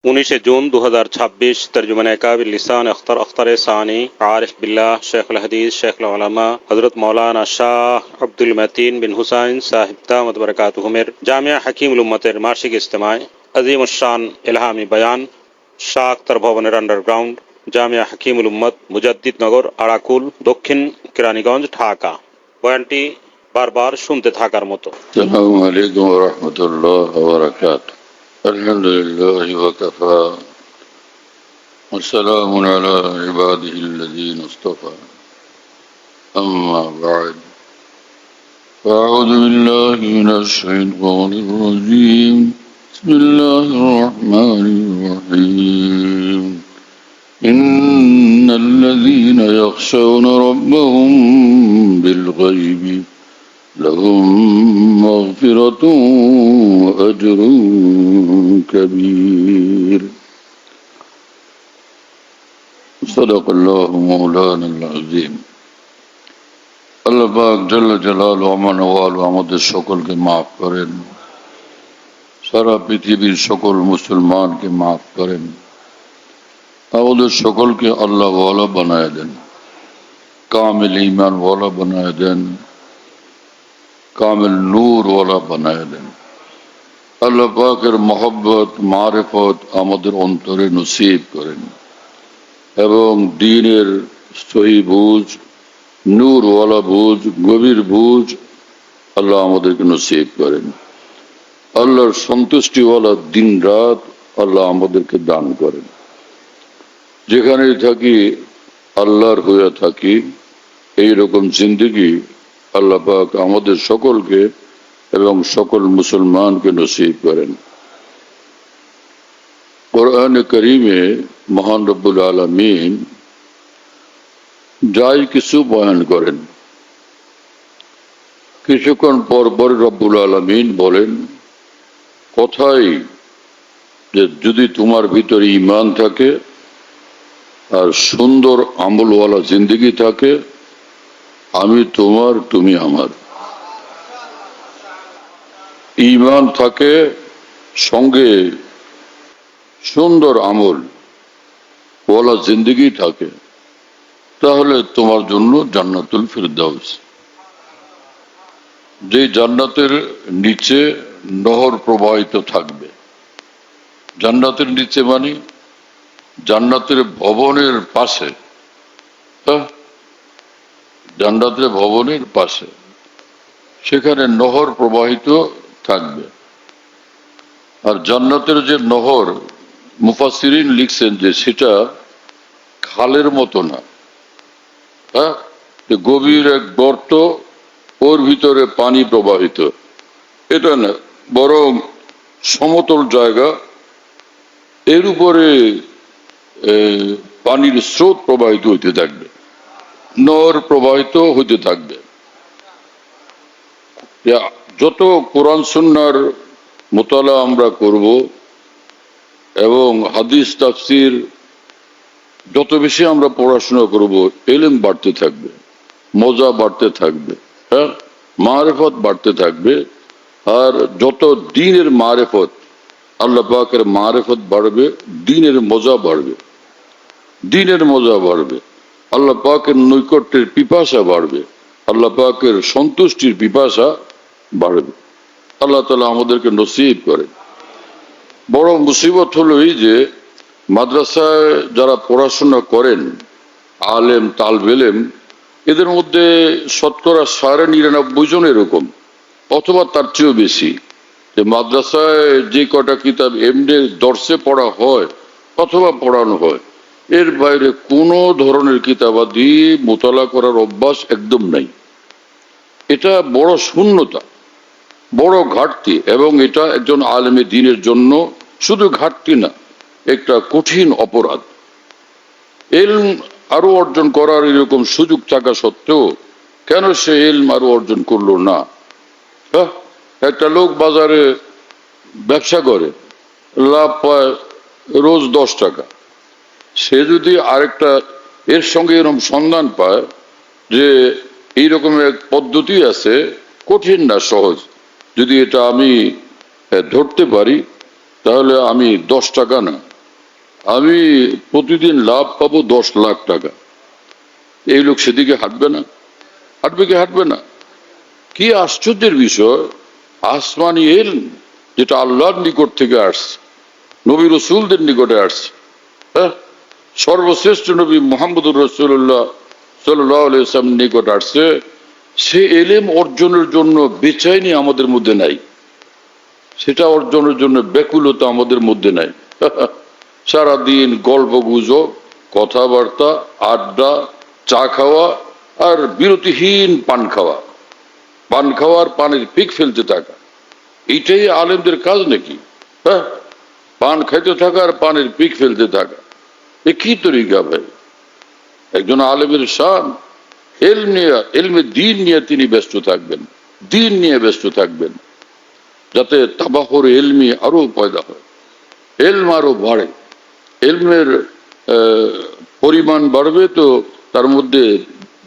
19 जून 2026 तर्जुमान काबिल लिसान अख्तर सानी आरिफ बिल्लाह शेख हदीस शेख उलमा हजरत मौलाना शाह अब्दुल मतीन बिन हुसैन साहिब दामत बरकातुहुमेर जामिया हकीमुल उम्मतेर मासिक इज्तिमाय अजीम शान इल्हामी बयान शाह अख्तर भवनेर अंडारग्राउंड জামিয়া হাকিমুল উম্মত মুজাদ্দিদনগর আরাকুল দক্ষিণ কেরানীগঞ্জ ঢাকা। বয়ানটি বারবার শুনতে থাকার মতো। আসসালামু আলাইকুম ওয়া রাহমাতুল্লাহি ওয়া বারাকাতুহু। আলহামদুলিল্লাহি ওয়া কাফা ওয়া সালামুন আলা ইবাদিহিল্লাযীনা ইসতাফা। আম্মা বা'দ। আউযু বিল্লাহি মিনাশ শাইতানির রাজীম। বিসমিল্লাহির রাহমানির রাহিম। ইন্নাল্লাযীনা ইয়াখশাউনা রাব্বাহুম বিল গায়বি لهم مغفرة وأجر كبير صدق الله مولانا العظيم। আল্লাহ পাক জাল্লা জালালুহু ওয়া মানওয়ালু আমাদের সকলকে মাফ করেন, সারা পৃথিবীর সকল মুসলমানকে মাফ করেন, আমাদের সকলকে আল্লাহ ওয়ালা বানায় দেন, কামিল ঈমান ওয়ালা বানায় দেন, কামিল নূর ওয়ালা বানায় দেন। আল্লাহ পাকের মহব্বত মারিফত আমাদের অন্তরে নসিব করেন এবং দ্বীনের সহি বুঝ, নূর ওয়ালা বুঝ, গভীর বুঝ আল্লাহ আমাদেরকে নসিব করেন। আল্লাহর সন্তুষ্টি ওয়ালা দিন রাত আল্লাহ আমাদেরকে দান করেন। যেখানেই থাকি আল্লাহর হয়ে থাকি, এইরকম জিন্দেগি আল্লাহ পাক আমাদের সকলকে এবং সকল মুসলমানকে নসিব করেন। কোরআনে কারীমে মহান রব্বুল আলামিন যাই কিছু বয়ান করেন, কিছুক্ষণ পর পর রব্বুল আলামিন বলেন কথাই যে যদি তোমার ভিতরে ঈমান থাকে আর সুন্দর আমলওয়ালা জিন্দেগি থাকে, আমি তোমার, তুমি আমার। ঈমান থাকে সঙ্গে সুন্দর আমল ওয়ালা জিন্দেগি থাকে, তাহলে তোমার জন্য জান্নাতুল ফিরদাউস, যে জান্নাতের নিচে নহর প্রবাহিত থাকবে। জান্নাতের নিচে মানে জান্নাতের ভবনের পাশে, জান্নাতের ভবনের পাশে সেখানে নহর প্রবাহিত থাকবে। আর জান্নাতের যে নহর, মুফাসসিরিন লিখছেন যে সেটা খালের মতো না, গভীর এক গর্ত, ওর ভিতরে পানি প্রবাহিত, এটা না, বরং সমতল জায়গা, এর উপরে পানির স্রোত প্রবাহিত হইতে থাকবে, নহর প্রবাহিত হইতে থাকবে। যত কোরআন সুন্নাহর মুতালা আমরা করব এবং হাদিস তাফসীর যত বেশি আমরা পড়াশোনা করব, ইলম বাড়তে থাকবে, মজা বাড়তে থাকবে, মারিফত বাড়তে থাকবে। আর যত দ্বীনের মারিফত, আল্লাহ পাকের মারিফত বাড়বে, দ্বীনের মজা বাড়বে, দ্বীনের মজা বাড়বে, আল্লাহ পাকের নৈকট্যের পিপাসা বাড়বে, আল্লাহ পাকের সন্তুষ্টির পিপাসা বাড়বে। আল্লাহ তাআলা আমাদেরকে নসিব করে। বড় মুসিবত হলো এই যে মাদ্রাসায় যারা পড়াশোনা করেন, আলেম তালবে ইলম, এদের মধ্যে শতকরা 99.5 জন এরকম, অথবা তার চেয়েও বেশি, যে মাদ্রাসায় যে কটা কিতাব এমনি দর্শে পড়া হয় অথবা পড়ানো হয়, এর বাইরে কোনো ধরনের কিতাবাদি মোতালা করার অভ্যাস একদম নাই। এটা বড় শূন্যতা, বড় ঘাটতি, এবং এটা একজন আলেমে দ্বীনের জন্য শুধু ঘাটতি না, একটা কঠিন অপরাধ। ইলম আরো অর্জন করার এরকম সুযোগ থাকা সত্ত্বেও কেন সে ইলম আরো অর্জন করলো না? একটা লোক বাজারে ব্যবসা করে, লাভ পায় রোজ 10 টাকা, সে যদি আরেকটা এর সঙ্গে এরকম সন্ধান পায় যে এইরকম এক পদ্ধতি আছে, কঠিন না সহজ, যদি এটা আমি ধরতে পারি তাহলে আমি 10 টাকা না আমি প্রতিদিন লাভ পাবো 10 লাখ টাকা, এই লোক সেদিকে হাঁটবে না? হাঁটবে কি হাঁটবে না? কি আশ্চর্যের বিষয়, আসমানি ইলম যেটা আল্লাহর নিকট থেকে আসছে, নবী রসুলদের নিকটে আসছে, হ্যাঁ, সর্বশ্রেষ্ঠ নবী মুহাম্মদুর রাসূলুল্লাহ সাল্লাল্লাহু আলাইহি ওয়াসাল্লাম নিকট আসছে, সে এলেম অর্জনের জন্য বেচাইনি আমাদের মধ্যে নাই, সেটা অর্জনের জন্য ব্যাকুলতা আমাদের মধ্যে নাই। সারাদিন গল্প গুজব, কথাবার্তা, আড্ডা, চা খাওয়া আর বিরতিহীন পান খাওয়া, পান খাওয়ার পানের পিক ফেলতে থাকা, এইটাই আলেমদের কাজ নাকি? হ্যাঁ, পান খাইতে থাকা আর পানের পিক ফেলতে থাকা, এ কি তরিকা ভাই? একজন আলেমের শান এলমে দিন নিয়ে তিনি ব্যস্ত থাকবেন, দিন নিয়ে ব্যস্ত থাকবেন, যাতে তাবাহর এলমি আরো পয়দা হয়, এলম আরো বাড়ে, এলমের পরিমাণ বাড়বে তো তার মধ্যে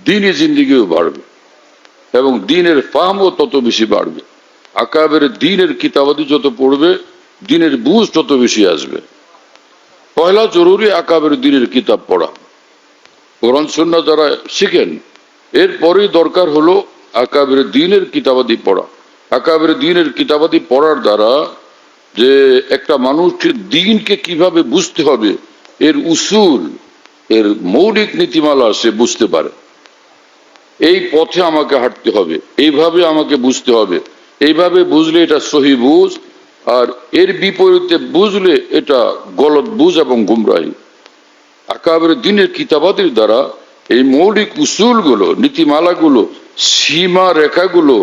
দিনই জিন্দিগিও বাড়বে এবং দিনের ফাহমও তত বেশি বাড়বে। আকাবের দিনের কিতাবাদি যত পড়বে, দিনের বুঝ তত বেশি আসবে। পয়লা জরুরি আকাবের দিনের কিতাব পড়া, কোরআন সুন্নাহ যারা শিখেন, এরপরেই দরকার হলো আকাবের দিনের কিতাবাদি পড়া। আকাবের দিনের কিতাবাদি পড়ার দ্বারা যে একটা মানুষের দিনকে কিভাবে বুঝতে হবে, এর উসুল, এর মৌলিক নীতিমালা সে বুঝতে পারে। এই পথে আমাকে হাঁটতে হবে, এইভাবে আমাকে বুঝতে হবে, এইভাবে বুঝলে এটা সহি বুঝ, আর এর বিপরীতে বুঝলে এটা গলত বুঝ এবং গুমরাহি। আকাবের দিনের কিতাবাদের দ্বারা এই মৌলিক উসুলগুলো, নীতিমালাগুলো, সীমা রেখাগুলো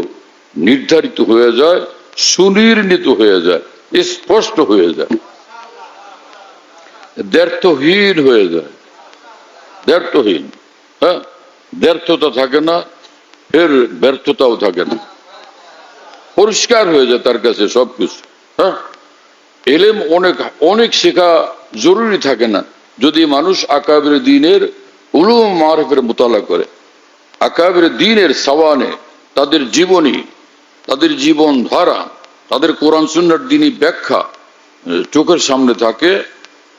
নির্ধারিত হয়ে যায়, সুনির্ণীত হয়ে যায়, স্পষ্ট হয়ে যায়, দ্ব্যর্থহীন হয়ে যায়, দ্ব্যর্থহীন। হ্যাঁ, ব্যর্থতা থাকে না, এর ব্যর্থতাও থাকে না, পরিষ্কার হয়ে যায় তার কাছে সবকিছু। হ্যাঁ, এলেম অনেক অনেক শেখা জরুরি থাকে না যদি মানুষ আকাবের দিনের উলুম মারিফের মুতালা করে। আকাবের দিনের সাওয়ানে তাদের জীবনী, তাদের জীবন ধারা, তাদের কোরআন সুন্নাহর দ্বীনি ব্যাখ্যা চোখের সামনে থাকে,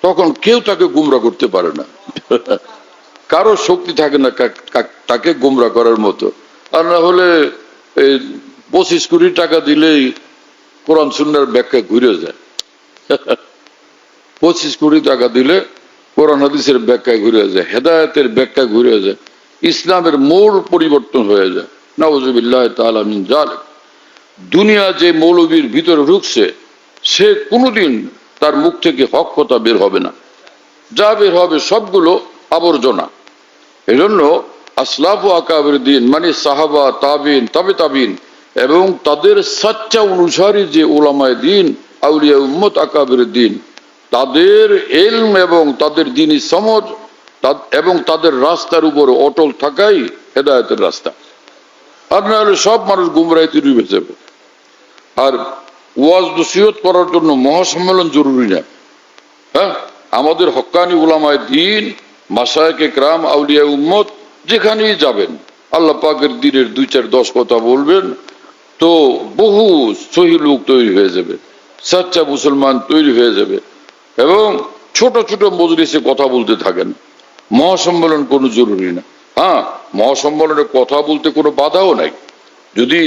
তখন কেউ তাকে গুমরা করতে পারে না। কারো শক্তি থাকে না তাকে গুমরা করার মতো। আর না হলে 25 কোটি টাকা দিলেই কোরআন সুন্নাহর ব্যাখ্যা ঘুরে যায়। 25 কোটি টাকা দিলে কোরআন হাদিসের ব্যাখ্যা ঘুরে যায়, হেদায়েতের ব্যাখ্যা ঘুরে যায়, ইসলামের মূল পরিবর্তন হয়ে যায়। নাউযুবিল্লাহি তাআলা মিন যালিক। দুনিয়া যে মৌলবীর ভিতরে ঢুকছে, সে কোনোদিন তার মুখ থেকে হক কথা বের হবে না, যা বের হবে সবগুলো আবর্জনা। এজন্য আসলাফ ও আকাবের দিন মানে সাহাবা, তাবিন, তাবে তাবিন এবং তাদের সাচ্চা অনুসারী যে ওলামায়ে দিন, আউলিয়া উম্মত আকাবের দিন, তাদের ইলম এবং তাদের দ্বীনি সমঝ এবং তাদের রাস্তার উপর অটল থাকাই হেদায়েতের রাস্তা। আর না হলে সব মানুষ গুমরাহিতে ডুবে যাবে। আর ওয়াজ নসিহত করার জন্য মহাসম্মেলন জরুরি না। হ্যাঁ, আমাদের হক্কানি উলামায়ে দ্বীন, মাশায়েখে কেরাম, আউলিয়া উম্মত যেখানেই যাবেন, আল্লাহ পাকের দ্বীনের 2-4-10 কথা বলবেন, তো বহু সহি লোক তৈরি হয়ে যাবে, সাচ্চা মুসলমান তৈরি হয়ে যাবে। এবং ছোট ছোট মজলিসে কথা বলতে থাকেন, মহাসম্মেলন কোনো জরুরি না। হ্যাঁ, মহাসম্মেলনে কথা বলতে কোনো বাধাও নাই, যদি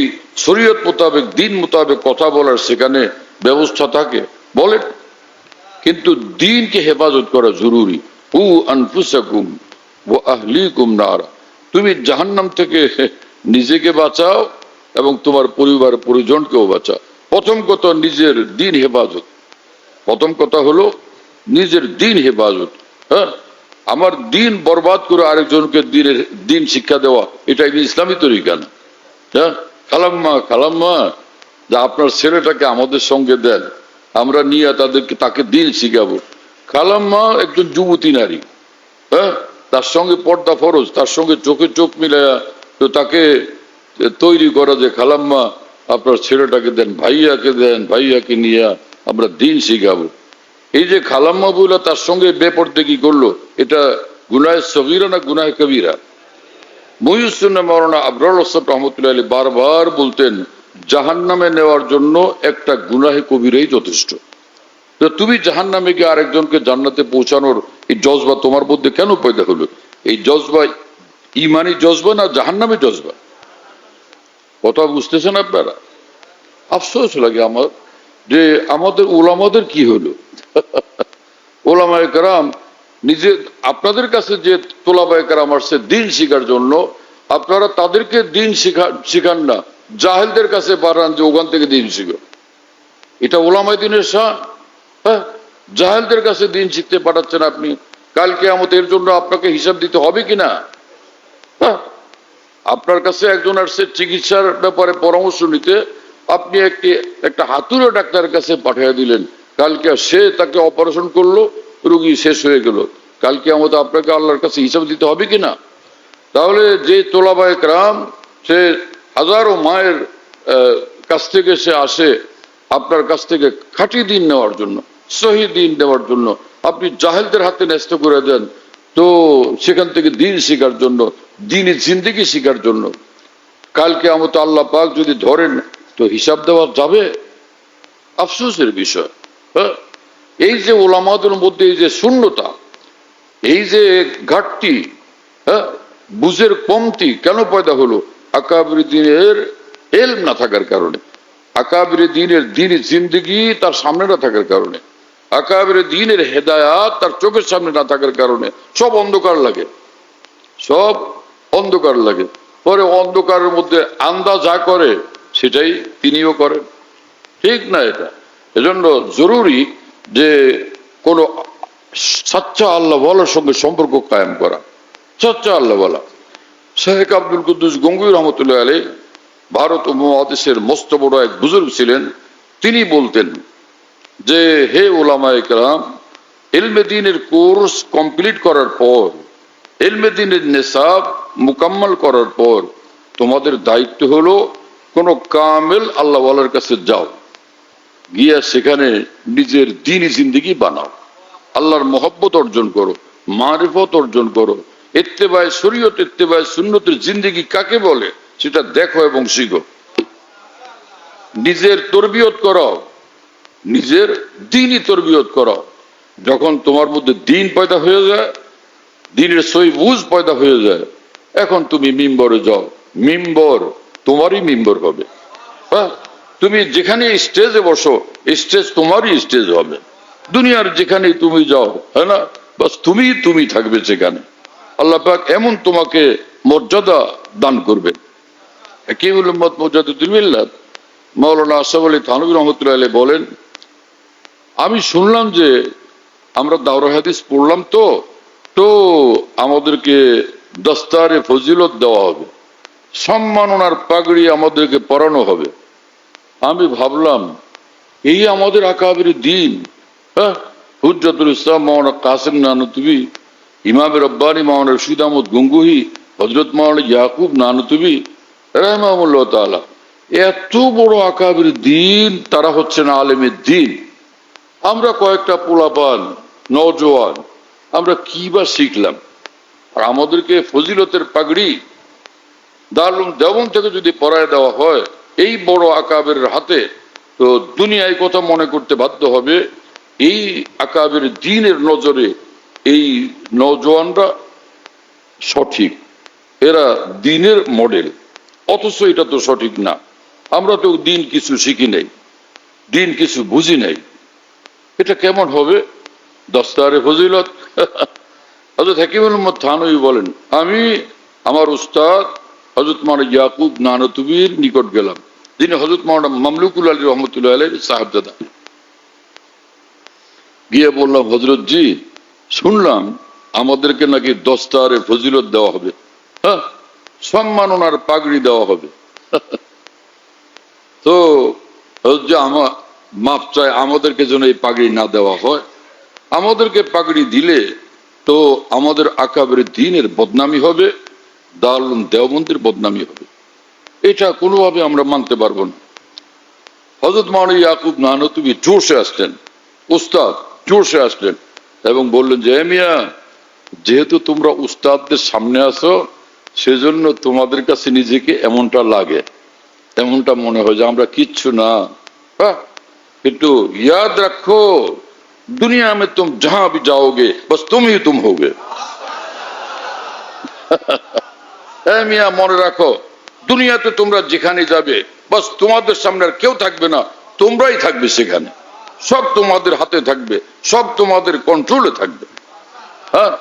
শরীয়ত মোতাবেক, দিন মোতাবেক কথা বলার সেখানে ব্যবস্থা থাকে বলেন। কিন্তু দিনকে হেফাজত করা জরুরি। কু আনফুসাকুম ওয়া আহলিকুম নারা, তুমি জাহান্নাম থেকে নিজেকে বাঁচাও এবং তোমার পরিবার পরিজনকেও বাঁচাও। প্রথম কথা নিজের দিন হেফাজত, প্রথম কথা হলো নিজের দিন হেফাজত। হ্যাঁ, আমার দিন বরবাদ করে আরেকজনকে দিনের দিন শিক্ষা দেওয়া, এটা ইসলামী তরিকা না। হ্যাঁ, খালাম্মা যা আপনার ছেলেটাকে আমাদের সঙ্গে দেন, আমরা নিয়ে তাকে দিন শিখাবো। খালাম্মা একজন যুবতী নারী, হ্যাঁ, তার সঙ্গে পর্দা ফরজ, তার সঙ্গে চোখে চোখ মিলাইয়া তো তাকে তৈরি করা যে খালাম্মা আপনার ছেলেটাকে দেন, ভাইয়াকে দেন, ভাইয়াকে নিয়ে আমরা দিন শিখাবো। এই যে খালাম্মা বইলা তার সঙ্গে বেপরদেকি করলো, এটা গুনাহে সগীরা না গুনাহে কবিরা? মুহিউদ্দিন মাওলানা আবরার হোসেন রহমতুল্লাহ আলাইহি বারবার বলতেন, জাহান্নামে নেওয়ার জন্য একটা গুনাহে কবিরাই যথেষ্ট। তো তুমি জাহান্নামে গিয়ে আরেকজনকে জান্নাতে পৌঁছানোর এই জজবা তোমার মধ্যে কেন পয়দা হলো? এই জজবা ইমানি জজবা না জাহান্নামে জজবা? কথা বুঝতেছেন আপনারা? আফসোস লাগে আমার যে আমাদের ওলামাদের কি হলো। ওলামায়ে কেরাম নিজে আপনাদের কাছে যে তোলাবায়ে কেরাম আসছে দিন শিখার জন্য, আপনারা তাদেরকে দিন শিখান না, জাহেলদের কাছে পাঠান যে ওখান থেকে দিন শিখো। এটা ওলামায়ে দিনের শান? হ্যাঁ, জাহেলদের কাছে দিন শিখতে পাঠাচ্ছেন আপনি। কালকে আমাদের জন্য আপনাকে হিসাব দিতে হবে কিনা? হ্যাঁ, আপনার কাছে একজন আসছে চিকিৎসার ব্যাপারে পরামর্শ নিতে, আপনি একটা হাতুড়ে ডাক্তারের কাছে পাঠিয়ে দিলেন। কালকে সে তাকে অপারেশন করলো, রোগী শেষ হয়ে গেল। কালকে আমাদের আপনাকে আল্লাহর কাছে হিসাব দিতে হবে কিনা? তাহলে যে তোলাবায়ে কেরাম সে হাজারো মায়ের কাছ থেকে সে আসে আপনার কাছ থেকে খাঁটি দিন নেওয়ার জন্য, সহি দিন নেওয়ার জন্য, আপনি জাহেলদের হাতে ন্যস্ত করে দেন তো সেখান থেকে দিন শিখার জন্য, দিনই জিন্দেগি শিখার জন্য। কালকে আমাদের আল্লাহ পাক যদি ধরেন তো হিসাব দেওয়া যাবে? আফসোসের বিষয়। হ্যাঁ, এই যে ওলামাদের মধ্যে এই যে শূন্যতা, এই যে ঘাটতি, হ্যাঁ, বুঝের কমতি কেন পয়দা হলো? আকাবির দ্বীনের ইলম না থাকার কারণে, আকাবির দ্বীনের দ্বীনি জিন্দেগি তার সামনে না থাকার কারণে, আকাবির দ্বীনের হেদায়াত তার চোখের সামনে না থাকার কারণে সব অন্ধকার লাগে, সব অন্ধকার লাগে। পরে অন্ধকারের মধ্যে আন্দা যা করে সেটাই তিনিও করেন। ঠিক না এটা? এজন্য জরুরি যে কোন সাচ্চা আল্লাহ ওয়ালার সঙ্গে সম্পর্ক কায়েম করা, সাচ্চা আল্লাহ ওয়ালা। শেখ আব্দুল কুদ্দুস গঙ্গুই রহমতুল্লাহ আলাইহ ভারত উপমহাদেশের মস্ত বড় এক বুজুর্গ ছিলেন। তিনি বলতেন যে হে ওলামায়ে কেরাম, ইলমে দ্বীনের কোর্স কমপ্লিট করার পর, ইলমে দ্বীনের নিসাব মুকাম্মাল করার পর তোমাদের দায়িত্ব হলো কোন কামেল আল্লাহ ওয়ালার কাছে যাও, গিয়া সেখানে নিজের দ্বীনি জিন্দেগি বানাও, আল্লাহর মহব্বত অর্জন করো, মারিফত অর্জন করো, ইত্তেবায়ে শরীয়ত, ইত্তেবায়ে সুন্নতের জিন্দেগি কাকে বলে সেটা দেখো এবং শিখো। নিজের তরবিয়ত করো, নিজের দ্বীনি তরবিয়ত করো। যখন তোমার মধ্যে দ্বীন পয়দা হয়ে যায়, দ্বীনের সহি বুঝ পয়দা হয়ে যায়, এখন তুমি মিম্বরে যাও, মিম্বর তোমারই মিম্বর হবে। হ্যাঁ, তুমি যেখানে স্টেজে বসো, স্টেজ তোমারই স্টেজ হবে। দুনিয়ার যেখানে তুমি যাও, হ্যাঁ না, বাস তুমি থাকবে সেখানে। আল্লাহ পাক এমন তোমাকে মর্যাদা দান করবেন। হাকিমুল উম্মত মুজাদ্দিদুল মিল্লাত মাওলানা আশরাফ আলী থানভী রহমতুল্লাহ আলাইহি বলেন, আমি শুনলাম যে আমরা দাওরা হাদিস পড়লাম তো আমাদেরকে দস্তারে ফজিলত দেওয়া হবে, সম্মাননার পাগড়ি আমাদেরকে পরানো হবে। আমি ভাবলাম এই আমাদের আকাবির দ্বীন। হ্যাঁ, হুজ্জাতুল ইসলাম মাওলানা কাসিম নানুতুবি, ইমাম রব্বানি মাওলানা রশিদ আহমদ গঙ্গুহি, হযরত মাওলানা ইয়াকুব নানুতুবি রাহিমাহুল্লাহ তাআলা, এত বড় আকাবির দ্বীন, তারা হচ্ছেন আলেমের দ্বীন। আমরা কয়েকটা পোলাপান নওজোয়ান, আমরা কি বা শিখলাম? আর আমাদেরকে ফজিলতের পাগড়ি দারুল দেওবন্দ থেকে যদি পরায় দেওয়া হয় এই বড় আকাবের হাতে, তো দুনিয়ায় কথা মনে করতে বাধ্য হবে এই আকাবের দ্বীনের নজরে এই নওজোয়ানরা সঠিক, এরা দ্বীনের মডেল। অথচ এটা তো সঠিক না। আমরা তো দ্বীন কিছু শিখি নাই, দ্বীন কিছু বুঝি নাই। এটা কেমন হবে? দস্তারে ফজিলত। হযরত হাকিমুল উম্মত থানভী বলেন, আমি আমার উস্তাদ হযরত মাওলানা ইয়াকুব নানুতুবির নিকট গেলাম, যিনি হযরত মাওলানা মামলুকুল আলী রহমতুল্লাহ আলাইহির সাহেবজাদা। গিয়ে বললাম, হযরত জি, শুনলাম আমাদেরকে নাকি দস্তারে ফজিলত দেওয়া হবে, হ্যাঁ, সম্মাননার পাগড়ি দেওয়া হবে। তো হযরত আমার মাপ চাই, আমাদেরকে যেন এই পাগড়ি না দেওয়া হয়। আমাদেরকে পাগড়ি দিলে তো আমাদের আকাবের দ্বীনের বদনামি হবে, দারুল দেওবন্দের বদনামি হবে। এটা কোনোভাবে আমরা মানতে পারবো না। হযরত মাওলানা ইয়াকুব নানুতুবি জোরসে আসলেন, উস্তাদ জোরসে আসলেন এবং বললেন যে, মিয়া, যেহেতু তোমরা উস্তাদদের সামনে আসো, সেজন্য তোমাদের কাছে নিজেকে এমনটা লাগে, এমনটা মনে হয় যে আমরা কিচ্ছু না। হ্যাঁ, কিন্তু ইয়াদ রাখো दुनिया में तुम जहां भी जाओगे बस तुम ही तुम होगे। মিয়া মনে রাখো, দুনিয়াতে তোমরা যেখানে যাবে বাস তোমাদের সামনে আর কেউ থাকবে না, তোমরাই থাকবে সেখানে। সব তোমাদের হাতে থাকবে, সব তোমাদের কন্ট্রোলে থাকবে। হ্যাঁ,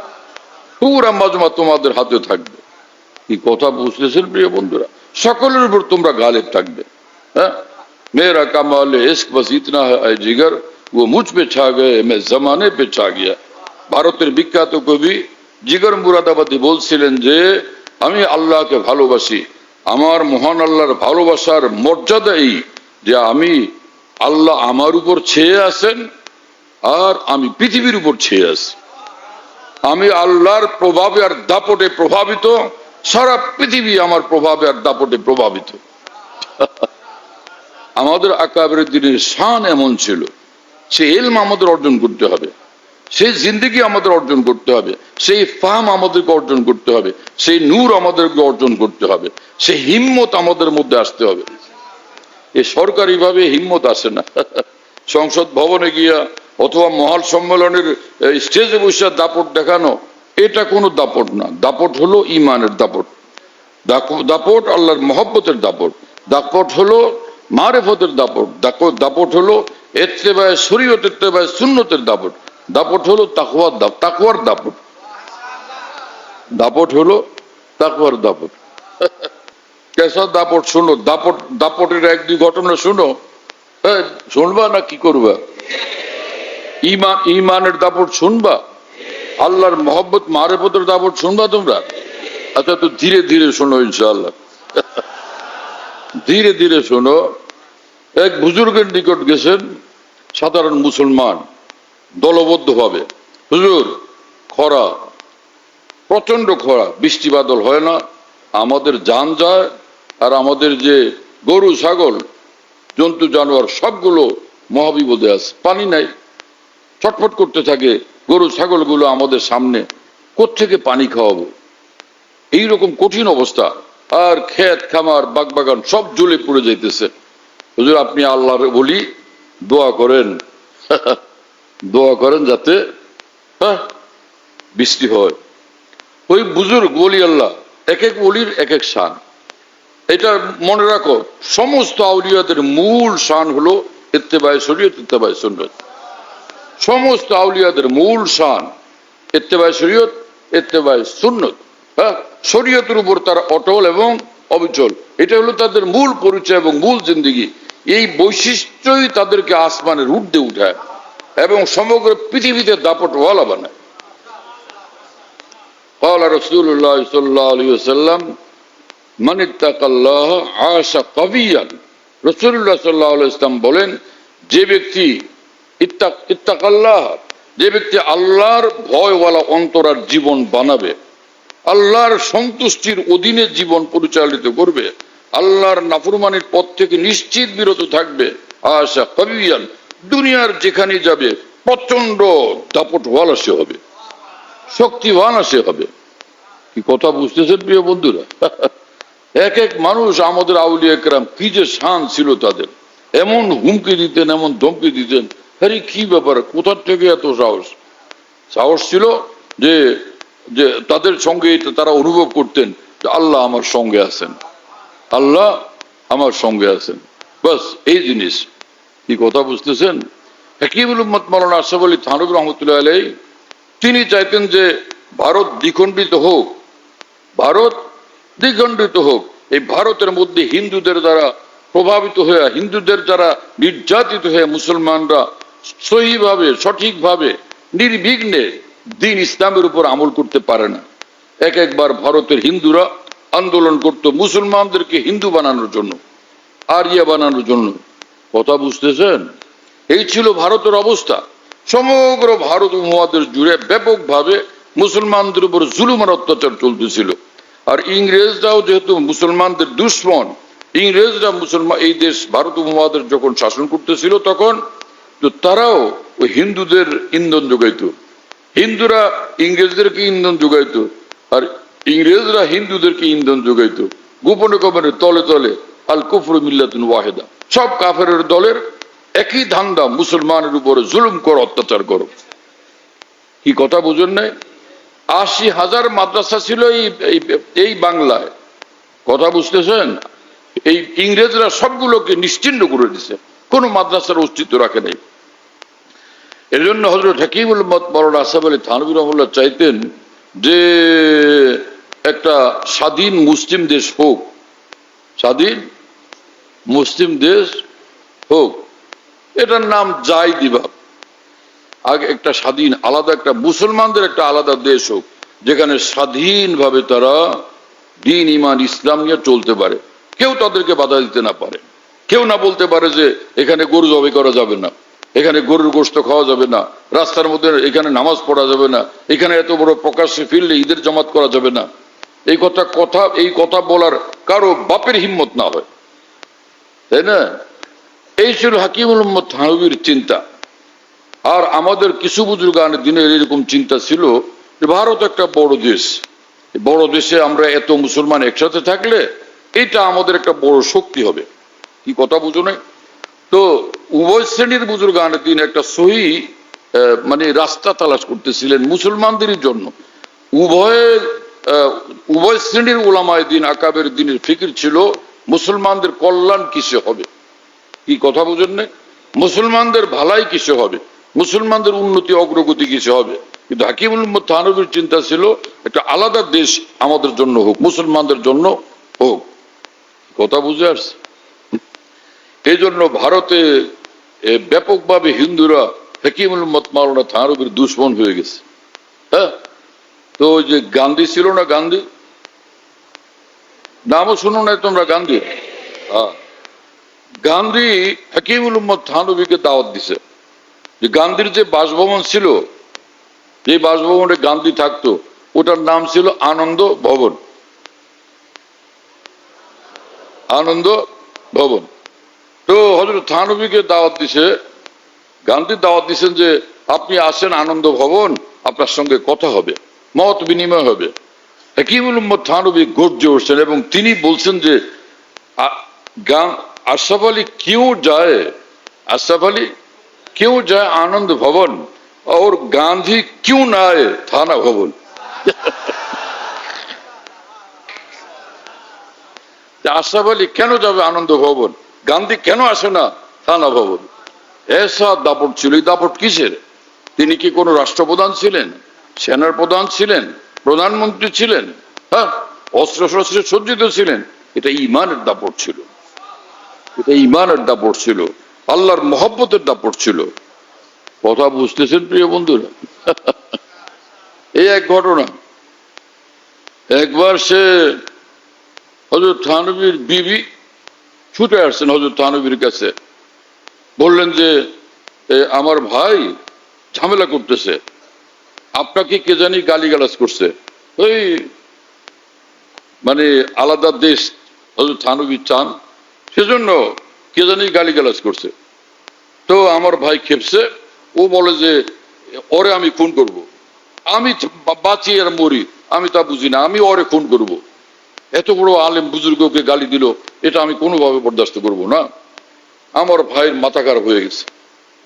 পুরা মাজমা তোমাদের হাতে থাকবে। কি কথা বুঝতেছেন প্রিয় বন্ধুরা? সকলের উপর তোমরা গালেব থাকবে। হ্যাঁ, मेरा कमाल इश्क बस इतना है ऐ जिगर वो मुझ पे छा गए मैं जमाने पे छा गया। ভারতের বিখ্যাত কবি জিগর মুরাদাবাদী বলছিলেন যে আমি আল্লাহকে ভালোবাসি, আমার মহান আল্লাহর ভালোবাসার মর্যাদা এই যে আমি আল্লাহ আমার উপর ছেয়ে আছেন আর আমি পৃথিবীর উপর ছেয়ে আছি। আমি আল্লাহর প্রভাবে আর দাপটে প্রভাবিত, সারা পৃথিবী আমার প্রভাবে আর দাপটে প্রভাবিত। আমাদের আকাবের দিনের শান এমন ছিল, সে ইলম আমাদের অর্জন করতে হবে, সেই জিন্দেগি আমাদের অর্জন করতে হবে, সেই ফাহম আমাদেরকে অর্জন করতে হবে, সেই নূর আমাদেরকে অর্জন করতে হবে, সেই হিম্মত আমাদের মধ্যে আসতে হবে। এই সরকারি ভাবে হিম্মত আসে না। সংসদ ভবনে গিয়া অথবা মহাল সম্মেলনের স্টেজে বসে দাপট দেখানো, এটা কোনো দাপট না। দাপট হলো ইমানের দাপট, দাপট আল্লাহর মহব্বতের দাপট, দাপট হলো মারেফতের দাপট, দাপট হলো ইত্তেবায়ে শরীয়ত, ইত্তেবায়ে সুন্নতের দাপট, দাপট হলো তাকওয়ার দাপট, দাপট হলো তাকওয়ার দাপট। কেসা দাপট শুনো, দাপটের এক দুই ঘটনা শুনো। শুনবা না কি করবা? ইমানের দাপট শুনবা, আল্লাহর মহব্বত মারেফতের দাপট শুনবা তোমরা? আচ্ছা, তো ধীরে ধীরে শোনো ইনশাআল্লাহ, ধীরে ধীরে শোনো। এক বুজুর্গের নিকট গেছেন সাধারণ মুসলমান দলবদ্ধ ভাবে, হুজুর খরা, প্রচন্ড খরা, বৃষ্টি বাদল হয় না, আমাদের জান যায়, আর আমাদের যে গরু ছাগল জন্তু জানোয়ার সবগুলো মহাবিপদে আছে, পানি নাই, ছটফট করতে থাকে গরু ছাগলগুলো আমাদের সামনে, কোত্থেকে পানি খাওয়াবো? এইরকম কঠিন অবস্থা, আর ক্ষেত খামার বাগবাগান সব জ্বলে পড়ে যাইতেছে। হুজুর আপনি আল্লাহর বলি দোয়া করেন, দোয়া করেন যাতে বৃষ্টি হয়। ওই বুজুর্গ বলি আল্লাহ, এক এক বলির এক এক শান। এটা মনে রাখো, সমস্ত আউলিয়াদের মূল শান হলো ইত্তেবায়ে শরীয়ত, ইত্তেবায়ে সুন্নাত। সমস্ত আউলিয়াদের মূল শান ইত্তেবায়ে শরীয়ত, ইত্তেবায়ে সুন্নাত। হ্যাঁ, শরীয়তের উপর তারা অটল এবং অবিচল, এটা হলো তাদের মূল পরিচয় এবং মূল জিন্দেগি। এই বৈশিষ্ট্যই তাদেরকে আসমানের ঊর্ধ্বে উঠায় এবং সমগ্র পৃথিবীতে দাপটওয়ালা বানায়। قال رسول الله صلى الله عليه وسلم من اتقى الله عاش قويا। রাসূলুল্লাহ সাল্লাল্লাহু আলাইহি ওয়াসাল্লাম বলেন, যে ব্যক্তি ইত্তাকাল্লাহ, যে ব্যক্তি আল্লাহর ভয়ওয়ালা অন্তরার জীবন বানাবে, আল্লাহর সন্তুষ্টির অধীনে জীবন পরিচালিত করবে, আল্লাহর নাফরমানির পথ থেকে নিশ্চিত বিরত থাকবে, আশা কবিয়ান, দুনিয়ার যেখানে যাবে প্রচন্ড দাপটওয়ালা সে হবে, শক্তিবান সে হবে। কি কথা বুঝতেছেন প্রিয় বন্ধুরা? এক এক মানুষ, আমাদের আউলিয়া কেরাম কি যে শান ছিল তাদের, এমন হুমকি দিতেন, এমন ধমকি দিতেন, আরে কি ব্যাপার, কোথার থেকে এত সাহস? সাহস ছিল যে যে তাদের সঙ্গে তারা অনুভব করতেন যে আল্লাহ আমার সঙ্গে আছেন, আল্লাহ আমার সঙ্গে আছেন, বাস এই জিনিস। কি কথা বুঝতেছেন? হাকিমুল উম্মত মাওলানা আশরাফ আলী থানভী রহমতুল্লাহ আলাইহি তিনি চাইতেন যে ভারত দ্বিখণ্ডিত হোক, ভারত দ্বিখণ্ডিত হোক। এই ভারতের মধ্যে হিন্দুদের দ্বারা প্রভাবিত হয়ে, হিন্দুদের দ্বারা নির্যাতিত হয়ে মুসলমানরা সহিভাবে, সঠিকভাবে, নির্বিঘ্নে দিন ইসলামের উপর আমল করতে পারে না। এক একবার ভারতের হিন্দুরা আন্দোলন করত মুসলমানদেরকে হিন্দু বানানোর জন্য, আরিয়া বানানোর জন্য। কথা বুঝতেছেন? এই ছিল ভারতের অবস্থা। সমগ্র ভারত উপমহাদেশ জুড়ে ব্যাপকভাবে মুসলমানদের উপর জুলুম আর অত্যাচার চলতেছিল। আর ইংরেজরাও যেহেতু মুসলমানদের দুশ্মন, ইংরেজরা মুসলমান এই দেশ ভারত উপমহাদেশ যখন শাসন করতেছিল, তখন তো তারাও ওই হিন্দুদের ইন্ধন যোগাইতো, হিন্দুরা ইংরেজদেরকে ইন্ধন যোগাইতো, আর ইংরেজরা হিন্দুদেরকে ইন্ধন যোগাইতো। গোপনে গোপনে তলে তলে আল কুফরু মিল্লাতুন ওয়াহিদা, সব কাফেরের দলের একই ধান্দা, মুসলমানের উপরে জুলুম করো, অত্যাচার করো। কি কথা বুঝুন নাই? ৮০,০০০ মাদ্রাসা ছিল এই বাংলায়, কথা বুঝতেছেন? এই ইংরেজরা সবগুলোকে নিশ্চিহ্ন করে দিছে, কোন মাদ্রাসার অস্তিত্ব রাখে নাই। এর জন্য হযরত হাকিমুল উম্মত মাওলানা আশরাফ আলী থানভী রাহিমাহুল্লাহ চাইতেন যে একটা স্বাধীন মুসলিম দেশ হোক, স্বাধীন মুসলিম দেশ হোক, এটার নাম যাই দিবা, আগে একটা স্বাধীন আলাদা একটা মুসলমানদের একটা আলাদা দেশ হোক, যেখানে স্বাধীনভাবে তারা দ্বীন ঈমান ইসলাম নিয়ে চলতে পারে, কেউ তাদেরকে বাধা দিতে না পারে, কেউ না বলতে পারে যে এখানে গরু জবাই করা যাবে না, এখানে গরুর গোশত খাওয়া যাবে না, রাস্তার মধ্যে এখানে নামাজ পড়া যাবে না, এখানে এত বড় প্রকাশ্যে ফিরলে ঈদের জামাত করা যাবে না। এই কথা বলার কারো বাপের হিম্মত না হয়, তাই না? এই ছিল হাকিমুল উম্মত থানভীর চিন্তা। আর আমাদের কিছু বুজুর্গানের দিনের এরকম চিন্তা ছিল যে ভারত একটা বড় দেশ, বড় দেশে আমরা এত মুসলমান একসাথে থাকলে এটা আমাদের একটা বড় শক্তি হবে। কি কথা বুঝো না? তো উভয় শ্রেণীর বুজুর্গানের দিন একটা সহি মানে রাস্তা তালাশ করতেছিলেন মুসলমানদের জন্য। উভয় শ্রেণীর উলামায়ে দিন আকাবের দিনের ফিকির ছিল মুসলমানদের কল্যাণ কিসে হবে। কি কথা বুঝেন না? মুসলমানদের ভালাই কিসে হবে, মুসলমানদের উন্নতি অগ্রগতি কিসে হবে। কিন্তু হাকিমুল উম্মত থানভীর চিন্তা ছিল একটা আলাদা দেশ আমাদের জন্য হোক, মুসলমানদের জন্য হোক। কথা বুঝে আসছে? এই জন্য ভারতে ব্যাপকভাবে হিন্দুরা হাকিমুল উম্মত মাওলানা থানভীর দুশমন হয়ে গেছে। হ্যাঁ, তো ওই যে গান্ধী ছিল না, গান্ধী নামও শুনো না তোমরা? গান্ধী, হ্যাঁ, গান্ধী হাকিমুল উম্মত থানভীকে দাওয়াত দিছে। যে গান্ধীর যে বাসভবন ছিল, যে বাসভবনে গান্ধী থাকতো, ওটার নাম ছিল আনন্দ ভবন। আনন্দ ভবন। তো হযরত থানভীকে দাওয়াত দিছে, গান্ধী দাওয়াত দিচ্ছেন যে আপনি আসেন আনন্দ ভবন, আপনার সঙ্গে কথা হবে, মত বিনিময় হবে। হাকিমুল উম্মত থানভী গর্জে উঠছেন এবং তিনি বলছেন যে আশরাফ আলী क्यों जाए, अशरफ अली क्यों जाए आनंद भवन और गांधी क्यों ना आए थाना भवन। আশরাফ আলী কেন যাবে আনন্দ ভবন, গান্ধী কেন আসে না থানা ভবন? এসা দাপট ছিল। এই দাপট কিসের? তিনি কি কোনো রাষ্ট্রপ্রধান ছিলেন, সেনার প্রধান ছিলেন, প্রধানমন্ত্রী ছিলেন? হ্যাঁ, অস্ত্র শস্ত্রে সজ্জিত ছিলেন? এটা ইমানের দাপট ছিল, এটা ইমানের দাপট ছিল, আল্লাহর মহব্বতের দাপট ছিল। কথা বুঝতেছেন প্রিয় বন্ধুরা? এই এক ঘটনা। একবার সে হযরত থানভীর বিবি ছুটে আসছেন হযরত থানভীর কাছে, বললেন যে আমার ভাই ঝামেলা করতেছে, আপনাকে কে জানি গালিগালাজ করছে। ওই মানে আলাদা দেশ হযরত থানভী চান, সেজন্য কে জানি গালিগালাজ করছে। তো আমার ভাই খেপছে, ও বলে যে ওরে আমি খুন করব, আমি বাঁচি আর মরি আমি তা বুঝি না, আমি ওরে খুন করব। এত বড় আলেম বুজুর্গকে গালি দিল, এটা আমি কোনোভাবে বরদাস্ত করব না। আমার ভাইয়ের মাথা খারাপ হয়ে গেছে,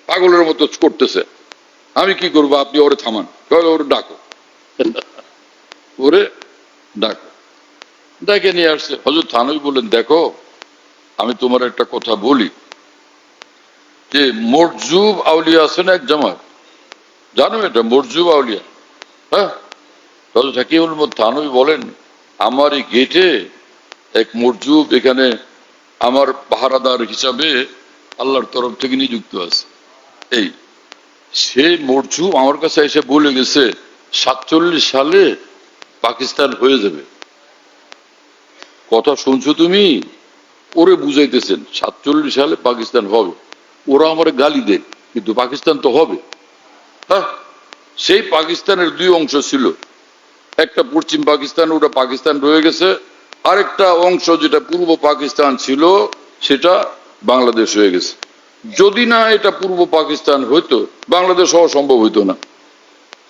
পাগলের মতো করতেছে। আমি কি করবো, আপনি ওরে থামান, ওরে ডাকো, ওরে ডাকো। ডেকে নিয়ে আসছে। হযরত থানভী বললেন, দেখো আমি তোমার একটা কথা বলি, যে মরজুব আউলিয়া আছে না এক জামাত, জানো এটা মরজুব আউলিয়া? হ্যাঁ, হযরত হাকিমুল উম্মত থানভী বলেন, আমার এই গেটে এক মরজুব এখানে আমার পাহারাদার হিসাবে আল্লাহর তরফ থেকে নিযুক্ত আছে। এই সে মরজুব আমার কাছে এসে বলে গেছে 47 সালে পাকিস্তান হয়ে যাবে। কথা শুনছো তুমি? ওরে বুঝাইতেছেন 47 সালে পাকিস্তান হবে। ওরা আমার গালি দেয়, কিন্তু পাকিস্তান তো হবে। হ্যাঁ, সেই পাকিস্তানের দুই অংশ ছিল, একটা পশ্চিম পাকিস্তান, ওটা পাকিস্তান রয়ে গেছে, আরেকটা অংশ যেটা পূর্ব পাকিস্তান ছিল সেটা বাংলাদেশ হয়ে গেছে। যদি না এটা পূর্ব পাকিস্তান হইতো, বাংলাদেশ হওয়া সম্ভব হইতো না।